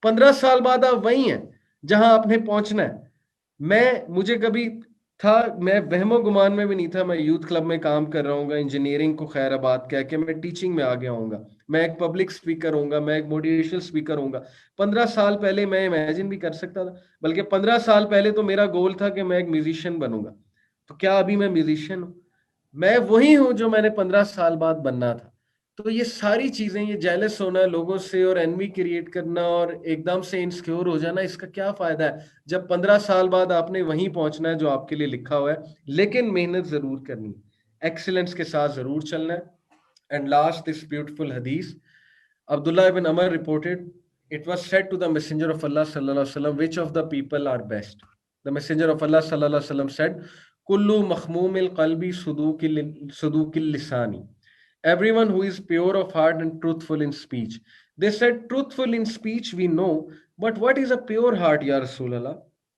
15 साल बाद आप वही हैं जहां आपने पहुंचना है. मुझे कभी था, मैं वहमो गुमान में भी नहीं था मैं यूथ क्लब में काम कर रहा हूँ, इंजीनियरिंग को खैराबाद कह के मैं टीचिंग में आ गया हूँ, मैं एक पब्लिक स्पीकर हूँ, मैं एक मोटिवेशनल स्पीकर हूँ. 15 साल पहले मैं इमेजिन भी कर सकता था, बल्कि 15 साल पहले तो मेरा गोल था कि मैं एक म्यूजिशियन बनूंगा. तो क्या अभी मैं म्यूजिशियन हूँ? मैं वही हूँ जो मैंने 15 साल बाद बनना था. तो ये सारी चीजें, ये जेलस होना लोगों से और एनवी क्रिएट करना और एकदम से इनसिक्योर हो जाना, इसका क्या फायदा है जब 15 साल बाद आपने वहीं पहुंचना है जो आपके लिए लिखा हुआ है. लेकिन मेहनत जरूर करनी है, एक्सीलेंस के साथ जरूर चलना है. एंड लास्ट, दिस ब्यूटीफुल हदीस, Abdullah ibn Amr reported, it was said to the Messenger of Allah sallallahu alaihi wasallam, which of the people are best? The Messenger of Allah sallallahu alaihi wasallam said, Kullu makhmumil qalbi sudukil lisani. Everyone who is pure of heart and truthful in speech. They said, truthful in speech we know, but what is a pure heart, Ya Rasulallah?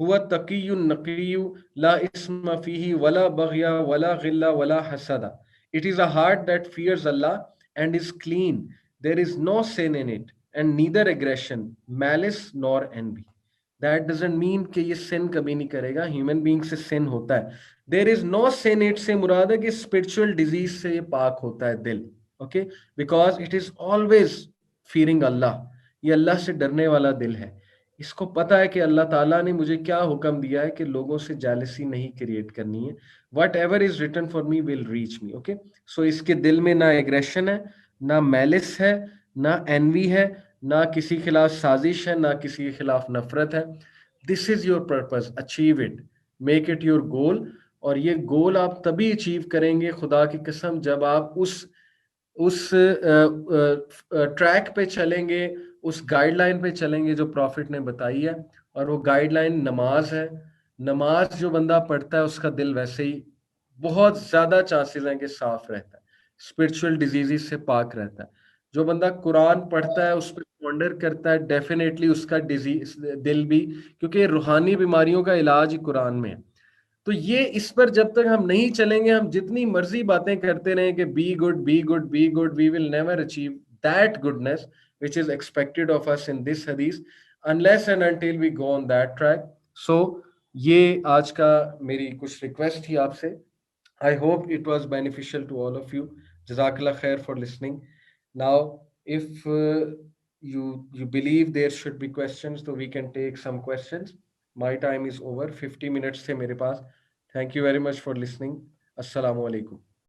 Huwa taqiyun naqiyu la isma fihi wala baghya wala ghilla wala hasada. It is a heart that fears Allah and is clean. There is no sin in it, and neither aggression, malice nor envy. That doesn't mean कि ये sin कभी नहीं करेगा. ह्यूमन बीइंग से sin होता है. There is no sin it से मुराद है कि स्पिरिचुअल डिजीज से ये पाक होता है दिल. Okay, because it is always fearing अल्लाह. ये अल्लाह से डरने वाला दिल है. इसको पता है कि अल्लाह ताला ने मुझे क्या हुक्म दिया है कि लोगों से जेलसी नहीं क्रिएट करनी है. Whatever is written for me will reach me. Okay, so इसके दिल में ना एग्रेशन है, ना मैलिस है, ना एनवी है, ना किसी खिलाफ साजिश है, ना किसी के खिलाफ नफरत है। This is your purpose, achieve it, make it your goal. और ये गोल आप तभी अचीव करेंगे खुदा की कसम जब आप उस ट्रैक पे चलेंगे, उस गाइडलाइन पे चलेंगे जो प्रॉफिट ने बताई है। और वो गाइडलाइन नमाज है। नमाज जो बंदा पढ़ता है उसका दिल वैसे ही बहुत ज्यादा चांसेस हैं कि साफ रहता है, स्पिरिचुअल डिजीजेस से पाक रहता है। जो बंदा कुरान पढ़ता है, उस पर पॉन्डर करता है, डेफिनेटली उसका डिजीज दिल भी, क्योंकि रूहानी बीमारियों का इलाज ही कुरान में है। तो ये इस पर जब तक हम नहीं चलेंगे, हम जितनी मर्जी बातें करते रहें कि be good be good be good, we will never achieve that goodness which is expected of us in this hadith unless and until we go on that track. So ये आज का मेरी कुछ रिक्वेस्ट थी आपसे। I hope it was beneficial to all of you. Jazakallah khair for listening. Now, if you believe there should be questions, so we can take some questions. My time is over. 50 minutes थे मेरे पास. Thank you very much for listening. Assalamu alaikum.